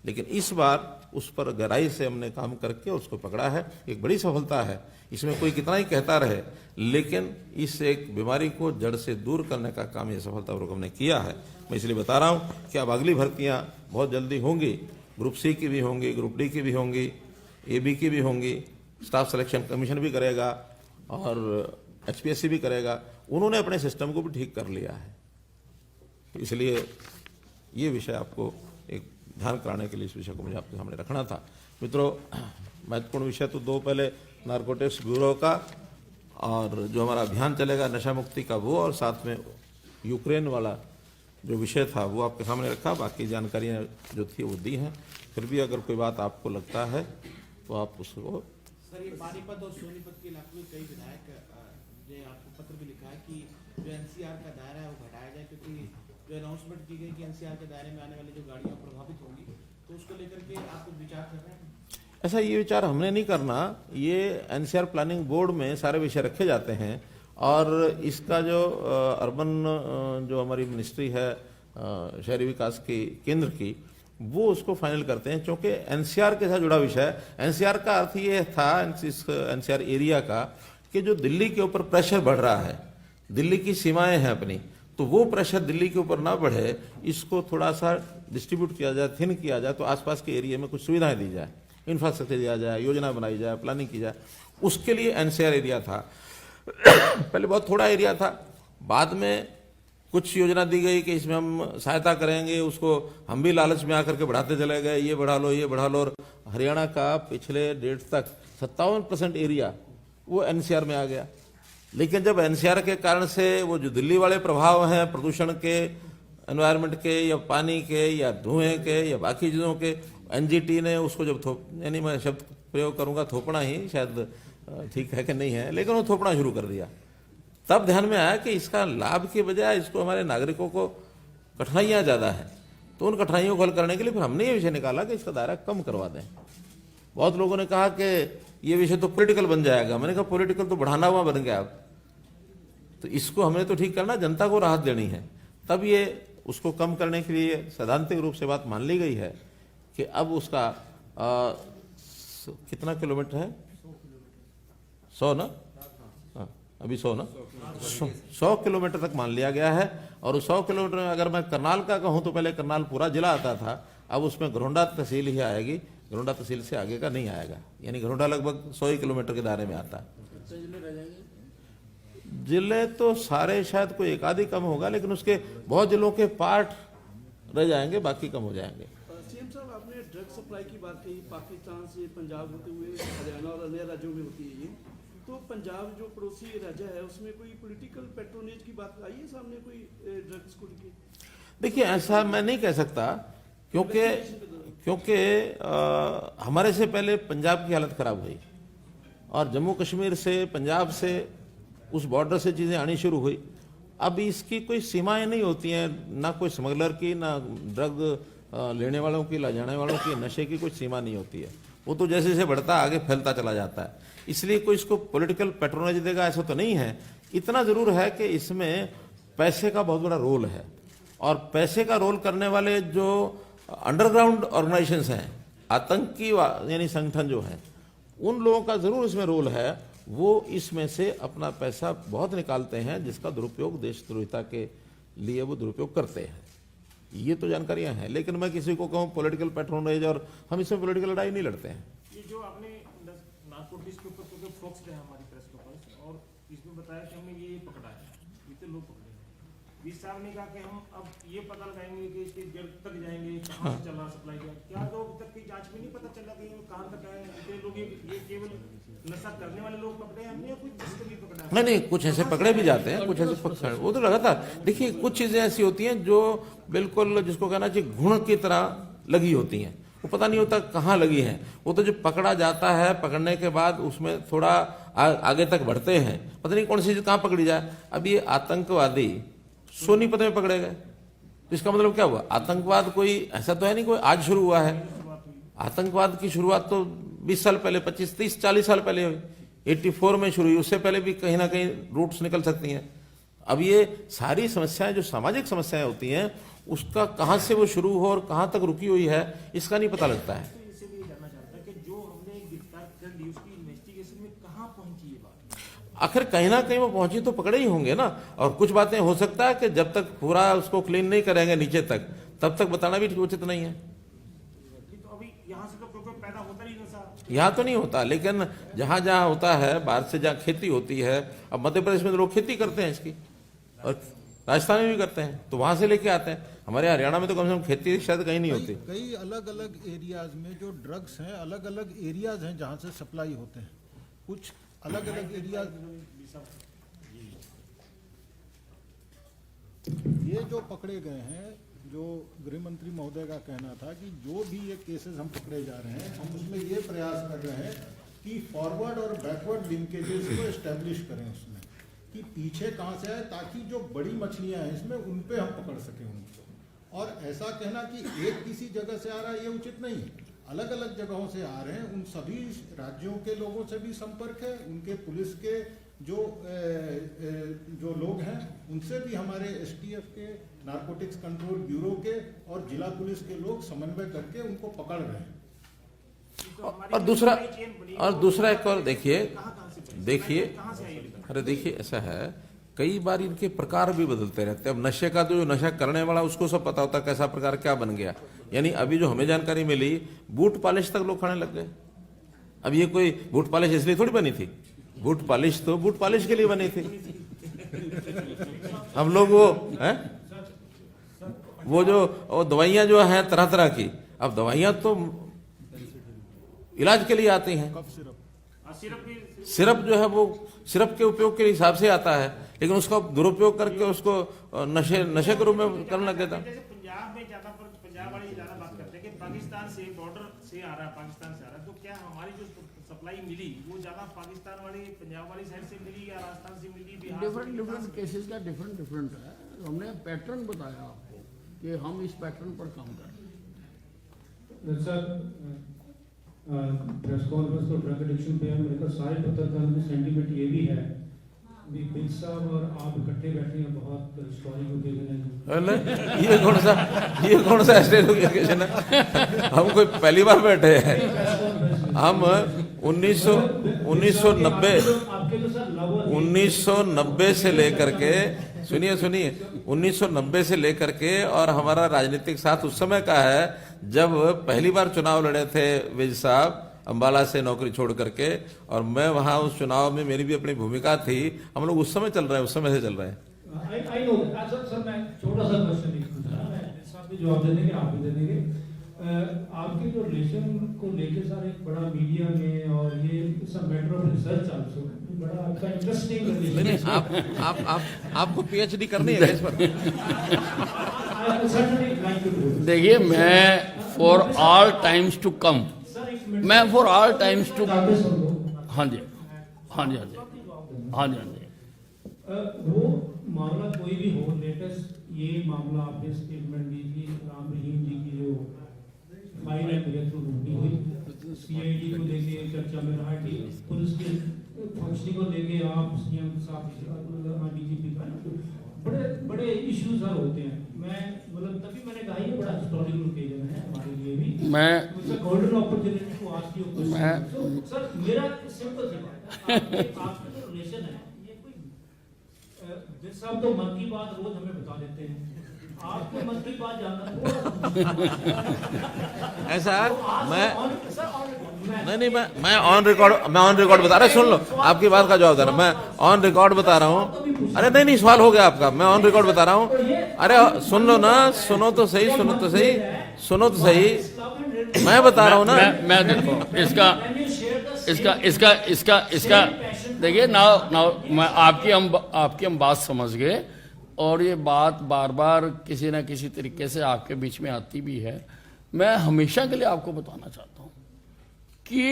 लेकिन इस बार उस पर गहराई से हमने काम करके उसको पकड़ा है, एक बड़ी सफलता है। इसमें कोई कितना ही कहता रहे, लेकिन इस एक बीमारी को जड़ से दूर करने का काम ये सफलतापूर्वक हमने किया है। मैं इसलिए बता रहा हूं कि अब अगली भर्तियां बहुत जल्दी होंगी, ग्रुप सी की भी होंगी, ग्रुप डी की भी होंगी, एबी की भी होंगी, स्टाफ सिलेक्शन कमीशन भी करेगा और एचपीएससी भी करेगा। उन्होंने अपने सिस्टम को भी ठीक कर लिया है। इसलिए ये विषय आपको एक ध्यान कराने के लिए इस विषय को मुझे आपके सामने रखना था। मित्रों, महत्वपूर्ण विषय तो 2 पहले नारकोटिक्स ब्यूरो का और जो हमारा अभियान चलेगा नशा मुक्ति का वो, और साथ में यूक्रेन वाला जो विषय था वो आपके सामने रखा। बाकी जानकारियां जो थी वो दी हैं। फिर भी अगर कोई बात आपको लगता है तो आप उसको। सर, ये पानीपत और सोनीपत के इलाके में कई विधायक ने आपको पत्र भी लिखा है कि जो एनसीआर का दायरा है वो घटाया जाए, क्योंकि जो अनाउंसमेंट की गई कि एनसीआर के दायरे में आने वाली जो गाड़ियां प्रभावित होंगी, तो उसको लेकर के आप कुछ विचार कर रहे हैं? ऐसा ये विचार हमने नहीं करना। ये एनसीआर प्लानिंग बोर्ड में सारे विषय रखे जाते हैं और इसका जो अर्बन जो हमारी मिनिस्ट्री है शहरी विकास की केंद्र की, वो उसको फाइनल करते हैं। क्योंकि एनसीआर के साथ जुड़ा विषय है। एनसीआर का अर्थ ये था, एनसीआर एरिया का, कि जो दिल्ली के ऊपर प्रेशर बढ़ रहा है, दिल्ली की सीमाएं हैं अपनी, तो वो प्रेशर दिल्ली के ऊपर ना बढ़े, इसको थोड़ा सा डिस्ट्रीब्यूट किया जाए, थिन किया जाए, तो आसपास के एरिया में कुछ सुविधाएं दी जाए, इंफ्रास्ट्रक्चर दिया जाए, योजना बनाई जाए, प्लानिंग की जाए। उसके लिए एनसीआर एरिया था। पहले बहुत थोड़ा एरिया था, बाद में कुछ योजना दी गई कि इसमें हम सहायता करेंगे, उसको हम भी लालच में आकर के बढ़ाते चले गए, ये बढ़ा लो, ये बढ़ा लो। और हरियाणा का पिछले डेट तक 57% एरिया वो एनसीआर में आ गया। लेकिन जब एनसीआर के कारण से वो जो दिल्ली वाले प्रभाव हैं प्रदूषण के, एनवायरनमेंट के या पानी के या धुएं के या बाकी चीज़ों के, एनजीटी ने उसको जब यानी मैं शब्द प्रयोग करूंगा थोपना ही, शायद ठीक है कि नहीं है, लेकिन वो थोपना शुरू कर दिया। तब ध्यान में आया कि इसका लाभ के बजाय इसको हमारे नागरिकों को कठिनाइयाँ ज़्यादा हैं। तो उन कठिनाइयों को हल करने के लिए फिर हमने ये विषय निकाला कि इसका दायरा कम करवा दें। बहुत लोगों ने कहा कि ये विषय तो पॉलिटिकल बन जाएगा। मैंने कहा पॉलिटिकल तो बढ़ाना हुआ बन गया अब, तो इसको हमने तो ठीक करना, जनता को राहत देनी है। तब ये उसको कम करने के लिए सैद्धांतिक रूप से बात मान ली गई है कि अब उसका कितना किलोमीटर है, 100 ना, अभी 100 ना, 100 किलोमीटर तक मान लिया गया है। और उस 100 किलोमीटर में अगर मैं करनाल का कहूँ तो पहले करनाल पूरा जिला आता था, अब उसमें घरोंडा तहसील ही आएगी, घरोंडा तहसील से आगे का नहीं आएगा। यानी घरोंडा लगभग 100 किलोमीटर के दायरे में आता है। जिले तो सारे शायद कोई एक आधी कम होगा, लेकिन उसके बहुत जिलों के पार्ट रह जाएंगे, बाकी कम हो जाएंगे। सीएम साहब, आपने ड्रग सप्लाई की बात कही, पाकिस्तान से पंजाब होते हुए हरियाणा और अन्य राज्यों में होती है ये, तो पंजाब जो पड़ोसी राज्य है उसमें कोई पॉलिटिकल पैट्रोनेज की बात आई है सामने, कोई ड्रग्स को लेके? देखिए, ऐसा मैं नहीं कह सकता, क्योंकि हमारे से पहले पंजाब की हालत खराब हुई और जम्मू कश्मीर से, पंजाब से, उस बॉर्डर से चीजें आनी शुरू हुई। अब इसकी कोई सीमाएं नहीं होती हैं, ना कोई स्मगलर की, ना ड्रग लेने वालों की, ला जाने वालों की, नशे की कोई सीमा नहीं होती है। वो तो जैसे जैसे बढ़ता आगे फैलता चला जाता है। इसलिए कोई इसको पॉलिटिकल पैट्रोनेज देगा ऐसा तो नहीं है। इतना जरूर है कि इसमें पैसे का बहुत बड़ा रोल है, और पैसे का रोल करने वाले जो अंडरग्राउंड ऑर्गेनाइजेशंस हैं, आतंकी यानी संगठन जो हैं, उन लोगों का जरूर इसमें रोल है। वो इसमें से अपना पैसा बहुत निकालते हैं, जिसका दुरुपयोग देशद्रोहिता के लिए वो दुरुपयोग करते हैं। ये तो जानकारियां हैं, लेकिन मैं किसी को कहूँ पॉलिटिकल पैट्रोनेज, और हम इसमें पॉलिटिकल लड़ाई नहीं लड़ते हैं। ये जो आपने नारकोटिक्स के ऊपर क्योंकि फोकस्ड है हमारी प्रेस कॉन्फ्रेंस, और इसमें बताया कि हमने ये पकड़ा है, इतने लोग पकड़े हैं। बीस साहब ने कहा कि हम अब ये पता लगाएंगे कि इसकी जड़ तक जाएंगे, कहाँ से चला सप्लाई का। क्या तो अब तक की जांच में नहीं पता चला कि ये कहाँ तक आए? इतने लोग ये केवल नशा करने वाले लोग पकड़े हैं हमने, या कुछ जिसको भी पकड़ा? नहीं, कुछ ऐसे पकड़े भी जाते हैं, कुछ ऐसे पकड़े, वो तो लगातार। देखिए, कुछ चीजें ऐसी होती हैं जो बिल्कुल, जिसको कहना चाहिए, घुण की तरह लगी होती हैं, वो पता नहीं होता कहाँ लगी है। वो तो जब पकड़ा जाता है, पकड़ने के बाद उसमें थोड़ा आगे तक बढ़ते हैं, पता नहीं कौन सी चीज कहाँ पकड़ी जाए। अब ये आतंकवादी सोनीपत में पकड़े गए, तो इसका मतलब क्या हुआ? आतंकवाद कोई ऐसा तो है नहीं कोई आज शुरू हुआ है। आतंकवाद की शुरुआत तो 20 साल पहले, 25, 30, 40 साल पहले हुई, 84 में शुरू हुई। उससे पहले भी कहीं ना कहीं रूट्स निकल सकती हैं। अब ये सारी समस्याएं जो सामाजिक समस्याएं होती हैं, उसका कहाँ से वो शुरू हो और कहाँ तक रुकी हुई है, इसका नहीं पता लगता है। इससे भी जानना चाहता है कि जो हमने गिरफ्तार कर ली, उसकी इन्वेस्टिगेशन में कहाँ पहुंची ये बात? आखिर कहीं ना कहीं वो पहुंची तो पकड़े ही होंगे ना। और कुछ बातें हो सकता है कि जब तक पूरा उसको क्लीन नहीं करेंगे नीचे तक, तब तक बताना भी उचित नहीं है। तो अभी यहाँ से तो क्योंकि पैदा होता नहीं नशा, यहाँ तो नहीं होता, लेकिन जहां जहां होता है, बाहर से जहां खेती होती है, अब मध्य प्रदेश में तो लोग खेती करते हैं इसकी, और राजस्थान में भी करते हैं, तो वहां से लेके आते हैं। हमारे हरियाणा में तो कम से कम खेती शायद कहीं नहीं होती। कई अलग अलग एरियाज में जो ड्रग्स हैं, अलग अलग एरियाज हैं जहाँ से सप्लाई होते हैं। कुछ अलग अलग एरियाज, ये जो पकड़े गए हैं, जो गृह मंत्री महोदय का कहना था कि जो भी ये केसेस हम पकड़े जा रहे हैं, हम उसमें ये प्रयास कर रहे हैं कि फॉरवर्ड और बैकवर्ड लिंकेजेस को एस्टेब्लिश करें उसमें, कि पीछे कहाँ से आए, ताकि जो बड़ी मछलियाँ हैं इसमें उन पे हम पकड़ सकें उनको। और ऐसा कहना कि एक किसी जगह से आ रहा है, ये उचित नहीं है। अलग अलग जगहों से आ रहे हैं, उन सभी राज्यों के लोगों से भी संपर्क है, उनके पुलिस के जो लोग हैं उनसे भी, हमारे एसटीएफ के, नारकोटिक्स कंट्रोल ब्यूरो के और जिला पुलिस के लोग समन्वय करके उनको पकड़ रहे हैं। और दूसरा एक और देखिए, अरे देखिए, ऐसा है, कई बार इनके प्रकार भी बदलते रहते हैं। अब नशे का तो जो नशा करने वाला उसको सब पता होता है कैसा प्रकार क्या बन गया। यानी अभी जो हमें जानकारी मिली, बूट पॉलिश तक लोग खाने लग गए। अब ये कोई बूट पॉलिश इसलिए थोड़ी बनी थी, बूट पॉलिश तो बूट पॉलिश के लिए बनी थी। हम लोग वो जो दवाइयां जो हैं तरह तरह की, अब दवाइयां तो इलाज के लिए आती हैं। सिरप जो है वो सिरप के उपयोग के हिसाब से आता है, लेकिन उसका दुरुपयोग करके उसको नशे के रूप में करने लग गया था। जैसे पंजाब में ज्यादा, पंजाब वाले ज्यादा बात करते हैं कि पाकिस्तान से, बॉर्डर से आ रहा है, पाकिस्तान से आ रहा है, तो क्या हमारी जो सप्लाई मिली वो ज्यादा पाकिस्तान वाली, पंजाब वाली साइड से मिली या राजस्थान से मिली, बिहार से मिली? डिफरेंट केसेस का डिफरेंट है। हमने पैटर्न बताया आपको कि हम इस पैटर्न पर काम कर रहे हैं। सर, प्रेस कॉन्फ्रेंस तो ड्रग एडिक्शन पे है, मेरे को सारे पत्रकारों की सेंटीमेंट ये भी है, बिग साहब और आप इकट्ठे बैठे हैं, बहुत हिस्टोरिक ओकेजन है। ये कौन सा हिस्टोरिक ओकेजन है? हम कोई पहली बार बैठे हैं। हम 1990 से लेकर के, सुनिए 1990 से लेकर के, और हमारा राजनीतिक साथ उस समय का है जब पहली बार चुनाव लड़े थे विज साहब अंबाला से नौकरी छोड़ करके, और मैं वहाँ उस चुनाव में मेरी भी अपनी भूमिका थी। हम लोग उस समय चल रहे हैं, उस समय से चल रहे हैं। आई नो सर मैं छोटा सा क्वेश्चन नहीं पूछ रहा, मैं साहब भी जवाब दे देंगे, आप भी दे देंगे। आपके जो रिलेशन को लेके सर एक बड़ा मीडिया में और ये सब मैटर ऑफ रिसर्च आल्सो बड़ा आपका इंटरेस्टिंग रिलेशन। नहीं, आपको पीएचडी करनी है इस पर। देखिए, मैं for all times to come, मैं फॉर ऑल टाइम्स टू, हाँ जी हाँ जी हाँ जी हाँ जी हाँ जी। वो मामला कोई भी हो, लेटेस्ट ये मामला आपने स्टेटमेंट दी थी राम रहीम जी की जो फाइल है ब्रेकथ्रू ढूंढी हुई, सीआईडी को लेके चर्चा में रहा कि पुलिस के फंक्शनिंग को लेके आप सीएम साहब डीजीपी का बड़े बड़े इश्यूज हर होते हैं। मैं मतलब तभी मैंने कहा ये बड़ा हिस्टोरिकल ओकेजन है हमारे लिए भी, मैं golden opportunity to ask you question. Sir मेरा सिंपल सी बात है, आपका जो रिलेशन है ये कोई साहब तो मन की बात रोज हमें बता देते हैं, आपको मन की बात जानना ऐसा मैं नहीं मैं ऑन रिकॉर्ड बता रहा, सुन लो आपकी बात का जवाब दे रहा, मैं ऑन रिकॉर्ड बता रहा हूँ। अरे नहीं सवाल हो गया आपका, मैं ऑन रिकॉर्ड बता रहा हूँ। अरे सुन लो ना, सुनो तो सही, मैं बता रहा हूँ ना। मैं देखो इसका देखिए नाउ मैं आपकी हम बात समझ गए, और ये बात बार बार किसी ना किसी तरीके से आपके बीच में आती भी है। मैं हमेशा के लिए आपको बताना चाहता हूं कि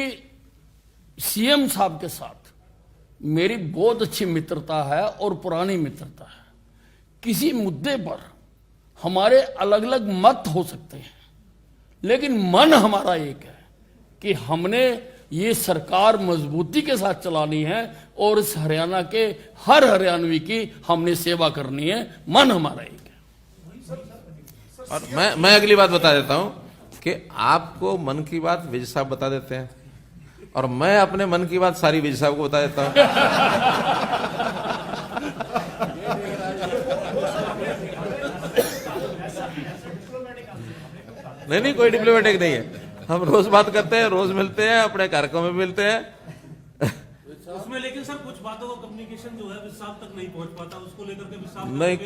सीएम साहब के साथ मेरी बहुत अच्छी मित्रता है और पुरानी मित्रता है। किसी मुद्दे पर हमारे अलग अलग मत हो सकते हैं, लेकिन मन हमारा एक है कि हमने ये सरकार मजबूती के साथ चलानी है और इस हरियाणा के हर हरियाणवी की हमने सेवा करनी है। मन हमारा एक है। और मैं अगली बात बता देता हूं कि आपको मन की बात विजय साहब बता देते हैं, और मैं अपने मन की बात सारी विजय साहब को बता देता हूं। नहीं कोई डिप्लोमेटिक नहीं है, हम रोज बात करते हैं, रोज मिलते हैं, अपने कार्यक्रम में मिलते हैं। उसमें लेकिन सर कुछ बातों का कम्युनिकेशन जो है विशाल तक नहीं पहुंच पाता, उसको लेकर के विशाल नहीं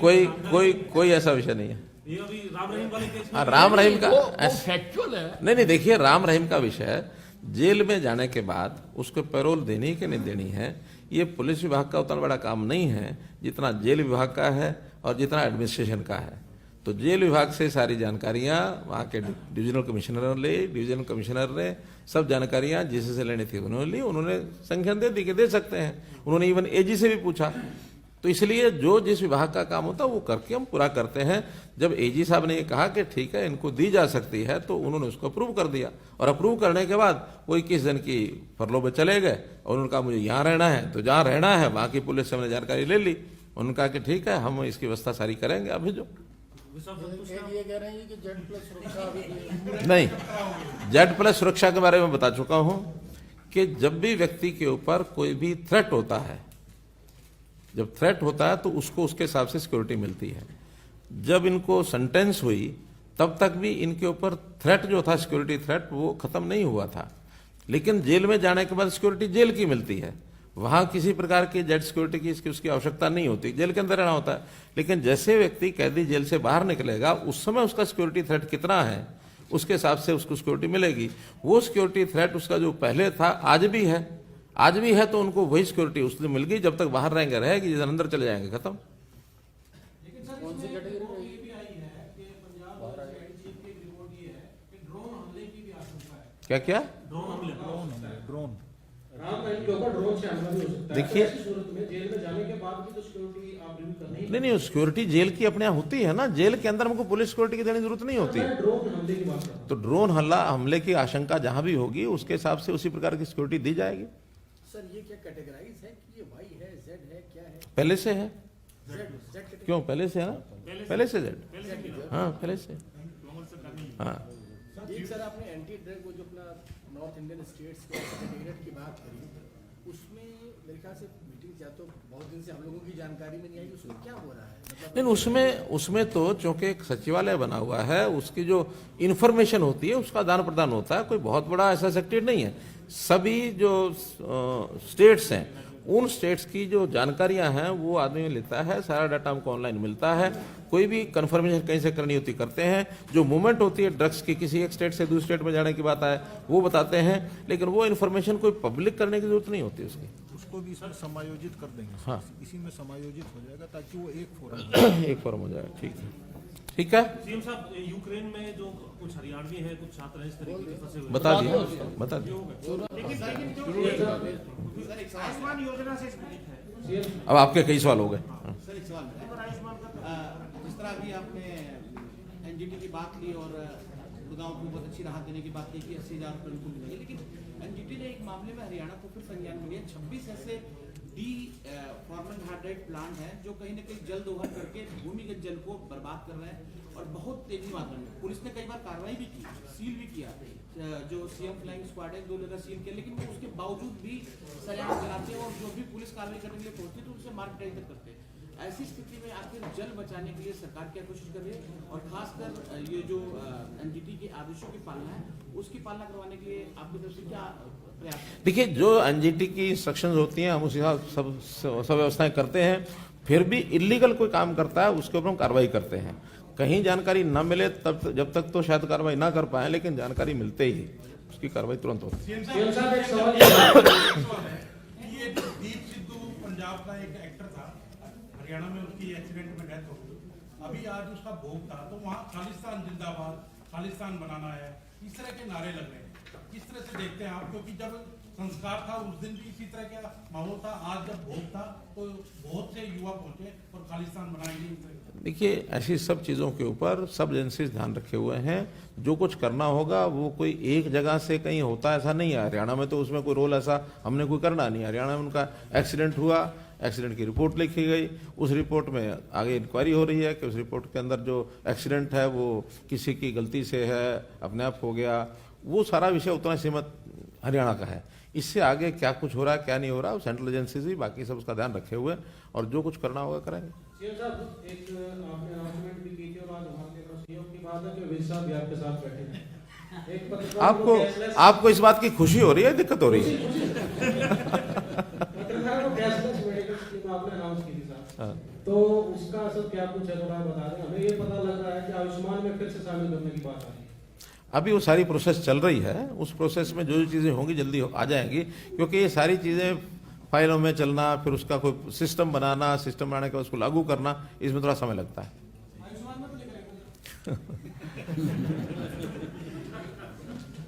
कोई ऐसा विषय नहीं है। ये अभी राम रहीम वाले केस में राम रहीम का फैक्चुअल है। नहीं देखिए, राम रहीम का विषय जेल में जाने के बाद उसको पैरोल देनी कि नहीं देनी है, ये पुलिस विभाग का उतना बड़ा काम नहीं है जितना जेल विभाग का है और जितना एडमिनिस्ट्रेशन का है। तो जेल विभाग से सारी जानकारियां वहाँ के डिविजनल कमिश्नर ने सब जानकारियां जिससे लेनी थी उन्होंने ली, उन्होंने संख्या दे दी कि दे सकते हैं। उन्होंने इवन एजी से भी पूछा। तो इसलिए जो जिस विभाग का काम होता है वो करके हम पूरा करते हैं। जब एजी साहब ने ये कहा कि ठीक है इनको दी जा सकती है, तो उन्होंने उसको अप्रूव कर दिया, और अप्रूव करने के बाद वो 21 दिन की फरलो पे चले गए और उन्होंने कहा मुझे यहाँ रहना है, तो जहाँ रहना है वहाँ की पुलिस से हमने जानकारी ले ली। उन्होंने कहा कि ठीक है हम इसकी व्यवस्था सारी करेंगे, आप भेजो। ये कह रहे हैं कि जेड प्लस सुरक्षा अभी नहीं, जेड प्लस सुरक्षा के बारे में बता चुका हूं कि जब भी व्यक्ति के ऊपर कोई भी थ्रेट होता है, जब थ्रेट होता है तो उसको उसके हिसाब से सिक्योरिटी मिलती है। जब इनको सेंटेंस हुई तब तक भी इनके ऊपर थ्रेट जो था, सिक्योरिटी थ्रेट, वो खत्म नहीं हुआ था। लेकिन जेल में जाने के बाद सिक्योरिटी जेल की मिलती है, वहां किसी प्रकार की जेड सिक्योरिटी की उसकी आवश्यकता नहीं होती, जेल के अंदर रहना होता है। लेकिन जैसे व्यक्ति कैदी जेल से बाहर निकलेगा उस समय उसका सिक्योरिटी थ्रेट कितना है उसके हिसाब से उसको सिक्योरिटी मिलेगी। वो सिक्योरिटी थ्रेट उसका जो पहले था आज भी है, तो उनको वही सिक्योरिटी उसने मिल गई। जब तक बाहर रहेंगे रहेगी, जिस दिन अंदर चले जाएंगे खत्म। क्या क्या ड्रोन देखिए, नहीं सिक्योरिटी जेल की अपने यहाँ होती है ना, जेल के अंदर हमको पुलिस सिक्योरिटी की देने की जरूरत नहीं होती। तो ड्रोन हमले की आशंका जहां भी होगी उसके हिसाब से उसी प्रकार की सिक्योरिटी दी जाएगी। सर ये क्या कैटेगराइज है कि ये वाई है, जेड है, क्या है? पहले से है। जेड क्यों पहले से है ना, पहले से जेड, हाँ पहले से। हाँ एक सर आपने एंटी ड्रग वो जो अपना नॉर्थ इंडियन स्टेट्स के कैटेगरी की बात करी, उसमें मेरे ख्याल से मीटिंग या तो बहुत दिन से हम लोगों की जानकारी में नहीं आई, उसमें क्या हो रहा है? मतलब नहीं उसमें तो चूंकि एक सचिवालय बना हुआ है, उसकी जो इन्फॉर्मेशन होती है उसका आदान प्रदान होता है। कोई बहुत बड़ा ऐसा सेक्रेटरी नहीं है। सभी जो स्टेट्स हैं उन स्टेट्स की जो जानकारियां हैं वो आदमी लेता है, सारा डाटा हमको ऑनलाइन मिलता है। कोई भी कंफर्मेशन कहीं से करनी होती करते हैं, जो मूवमेंट होती है ड्रग्स की किसी एक स्टेट से दूसरे स्टेट में जाने की बात है वो बताते हैं, लेकिन वो इन्फॉर्मेशन कोई पब्लिक करने की जरूरत नहीं होती उसकी। उसको भी इसमें समायोजित कर देंगे। हाँ। इसी में समायोजित हो जाएगा ताकि वो एक फोरम एक फॉर्म हो जाएगा। ठीक है, ठीक है, सीएम साहब, यूक्रेन में जो कुछ हरियाणवी है, कुछ छात्र हैं इस तरीके के फंसे हुए हैं। बता दिया, बता दिया। आयुष्मान योजना से संबंधित है। अब आपके कई सवाल हो गए। सर एक सवाल है। जिस तरह अभी आपने एनजीटी की बात की और गुड़गांव को बहुत अच्छी राहत देने की बात की कि 80,000 रुपये उनको मिलेंगे, लेकिन एनजीटी ने एक मामले में हरियाणा को फिर संज्ञान में लिया। 26 ऐसे फॉर्मल्डिहाइड प्लांट हैं जो कहीं न कहीं जल दोहन करके भूमिगत जल को बर्बाद कर रहे हैं और बहुत तेजी मात्रा में। पुलिस ने कई बार कार्रवाई भी की, सील भी किया, जो सीएम फ्लाइंग स्क्वाड है 2 जगह सील किया, लेकिन वो उसके बावजूद भी सरेआम चलाते हैं और जो भी पुलिस कार्रवाई करने के लिए पहुंचती है तो उसे मार्केटाइज तक करते हैं। ऐसी स्थिति में आखिर जल बचाने के लिए सरकार क्या कोशिश कर रही है और खासकर ये जो एनजीटी के आदेशों की पालना है उसकी पालना करवाने के लिए आपकी तरफ से क्या प्रयास है? देखिए, जो एनजीटी की इंस्ट्रक्शंस होती हैं हम उस हिसाब सब व्यवस्थाएं करते हैं। फिर भी इलीगल कोई काम करता है उसके ऊपर हम कार्रवाई करते हैं। कहीं जानकारी न मिले तब जब तक तो शायद कार्रवाई ना कर पाए, लेकिन जानकारी मिलते ही उसकी कार्रवाई तुरंत होती है। ये दीप सिद्धू पंजाब का एक एक्टर था, हरियाणा में उसकी एक्सीडेंट में डेथ हो गई। अभी आज उसका भोग था तो वहाँ खालिस्तान जिंदाबाद, खालिस्तान बनाना है, इस तरह के नारे लग रहे हैं। किस तरह से देखते हैं आप? क्योंकि जब संस्कार था उस दिन भी इसी तरह का माहौल था, आज जब भोग था तो बहुत से युवा पहुंचे और खालिस्तान बनाएंगे। देखिए, ऐसी सब चीज़ों के ऊपर सब एजेंसीज ध्यान रखे हुए हैं। जो कुछ करना होगा वो कोई एक जगह से कहीं होता ऐसा नहीं है। हरियाणा में तो उसमें कोई रोल ऐसा हमने कोई करना नहीं। हरियाणा में उनका एक्सीडेंट हुआ, एक्सीडेंट की रिपोर्ट लिखी गई, उस रिपोर्ट में आगे इंक्वायरी हो रही है कि उस रिपोर्ट के अंदर जो एक्सीडेंट है वो किसी की गलती से है, अपने आप हो गया, वो सारा विषय उतना सीमित हरियाणा का है। इससे आगे क्या कुछ हो रहा है क्या नहीं हो रहा, सेंट्रल एजेंसीज ही बाकी सब उसका ध्यान रखे हुए और जो कुछ करना होगा करेंगे। सीएम साहब, एक आपने अनाउंसमेंट भी की थी और आज हमारे पास सहयोग की बात है कि विज साहब भी आपके साथ बैठे हैं। एक पत्रकार आपको इस बात की खुशी हो रही है, दिक्कत हो रही है? पत्रकारों को कैशलेस मेडिकल स्कीम आपने अनाउंस की थी साहब, तो उसका असर क्या कुछ है थोड़ा बता दें। हमें ये पता लग रहा है कि आयुष्मान में फिर से शामिल करने की बात आ रही है। अभी वो सारी प्रोसेस चल रही है, उस प्रोसेस में जो जो चीज़ें होंगी जल्दी आ जाएंगी, क्योंकि ये सारी चीज़ें फाइलों में चलना, फिर उसका कोई सिस्टम बनाना, सिस्टम बनाने के बाद उसको लागू करना, इसमें थोड़ा समय लगता है।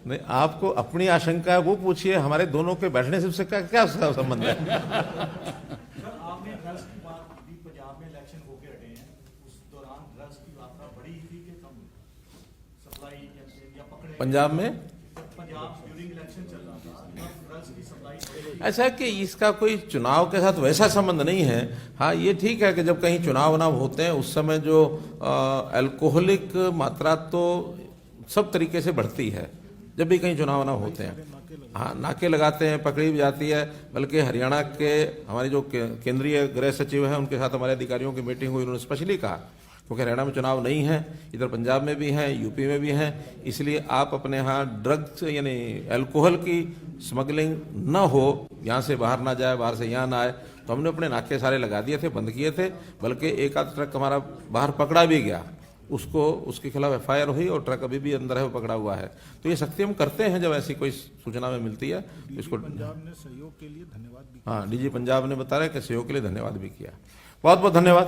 नहीं, आपको अपनी आशंका है वो पूछिए, हमारे दोनों के बैठने से उससे क्या संबंध है? आपने ड्रग्स की बात भी, पंजाब में इलेक्शन होके हटे हैं, उस दौरान ड्रग्स की मात्रा बढ़ी थी कि कम? सप्लाई या पकड़े पंजाब में ड्यूरिंग इलेक्शन चल रहा था, ड्रग्स की सप्लाई ऐसा कि इसका कोई चुनाव के साथ वैसा संबंध नहीं है। हाँ, ये ठीक है कि जब कहीं चुनाव होते हैं उस समय जो अल्कोहलिक मात्रा तो सब तरीके से बढ़ती है जब भी कहीं चुनाव होते हैं। हाँ, नाके लगाते हैं, पकड़ी भी जाती है। बल्कि हरियाणा के हमारे जो केंद्रीय गृह सचिव हैं उनके साथ हमारे अधिकारियों की मीटिंग हुई, उन्होंने स्पेशली कहा क्योंकि हरियाणा में चुनाव नहीं है, इधर पंजाब में भी हैं, यूपी में भी हैं, इसलिए आप अपने यहाँ ड्रग्स यानी अल्कोहल की स्मगलिंग न हो, यहाँ से बाहर ना जाए, बाहर से यहाँ ना आए। तो हमने अपने नाके सारे लगा दिए थे, बंद किए थे। बल्कि एक आध ट्रक हमारा बाहर पकड़ा भी गया, उसके खिलाफ FIR हुई और ट्रक अभी भी अंदर है, वो पकड़ा हुआ है। तो ये सख्ती हम करते हैं जब ऐसी कोई सूचना में मिलती है। इसको पंजाब ने सहयोग के लिए धन्यवाद भी। हाँ, डीजी पंजाब ने बताया कि सहयोग के लिए धन्यवाद भी किया। बहुत बहुत धन्यवाद।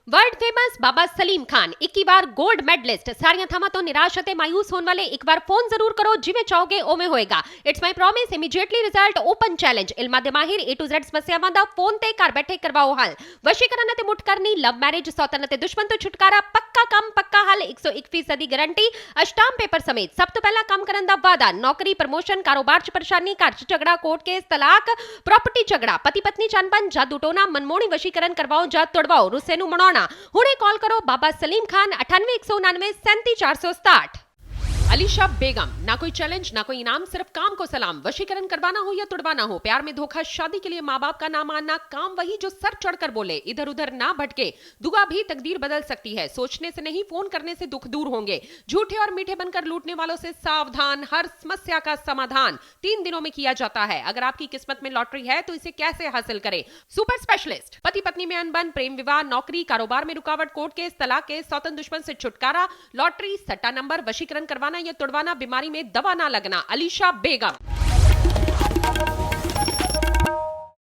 वर्ल्ड फेमस बाबा सलीम खान 21 बार गोल्ड मेडलिस्ट। सारियां थमा तो निराश ते मायूस होने वाले एक बार फोन जरूर करो, जिमें चाहोगे ओमें होएगा। It's my promise, immediately result, open challenge. इल्मा दे माहिर A to Z समस्यावां दा फोन ते घर बैठे करवाओ हल। वशीकरण ते मुठ करनी, लव मैरिज, सौतन ते दुश्मन तो छुटकारा, पक्का काम पक्का हल, 101% गारंटी, अष्टाम पेपर समेत। सब तो पहला काम करन दा वादा, नौकरी, प्रमोशन, कारोबार च परेशानी, घर च झगड़ा, कोर्ट केस, तलाक, प्रॉपर्टी झगड़ा, पति पत्नी च अनबन, जादू टोना, मनमोहनी वशीकरण करवाओ जा तोड़वाओ, रुस्से नूं मनाउणा। हुणे कॉल करो बाबा सलीम खान 98 199 37 467। अलीशा बेगम, ना कोई चैलेंज ना कोई इनाम, सिर्फ काम को सलाम। वशीकरण करवाना हो या तुड़वाना हो, प्यार में धोखा, शादी के लिए माँ बाप का ना मानना, काम वही जो सर चढ़कर बोले, इधर उधर ना भटके। दुआ भी तकदीर बदल सकती है, सोचने से नहीं फोन करने से दुख दूर होंगे। झूठे और मीठे बनकर लूटने वालों से सावधान, हर समस्या का समाधान 3 दिनों में किया जाता है। अगर आपकी किस्मत में लॉटरी है तो इसे कैसे हासिल करें? सुपर स्पेशलिस्ट, पति पत्नी में अनबन, प्रेम विवाह, नौकरी, कारोबार में रुकावट, कोर्ट केस, तलाक केस, सौतन दुश्मन से छुटकारा, लॉटरी, सट्टा नंबर, वशीकरण करवाना या तुड़वाना, बीमारी में दवा ना लगना। अलीशा बेगम।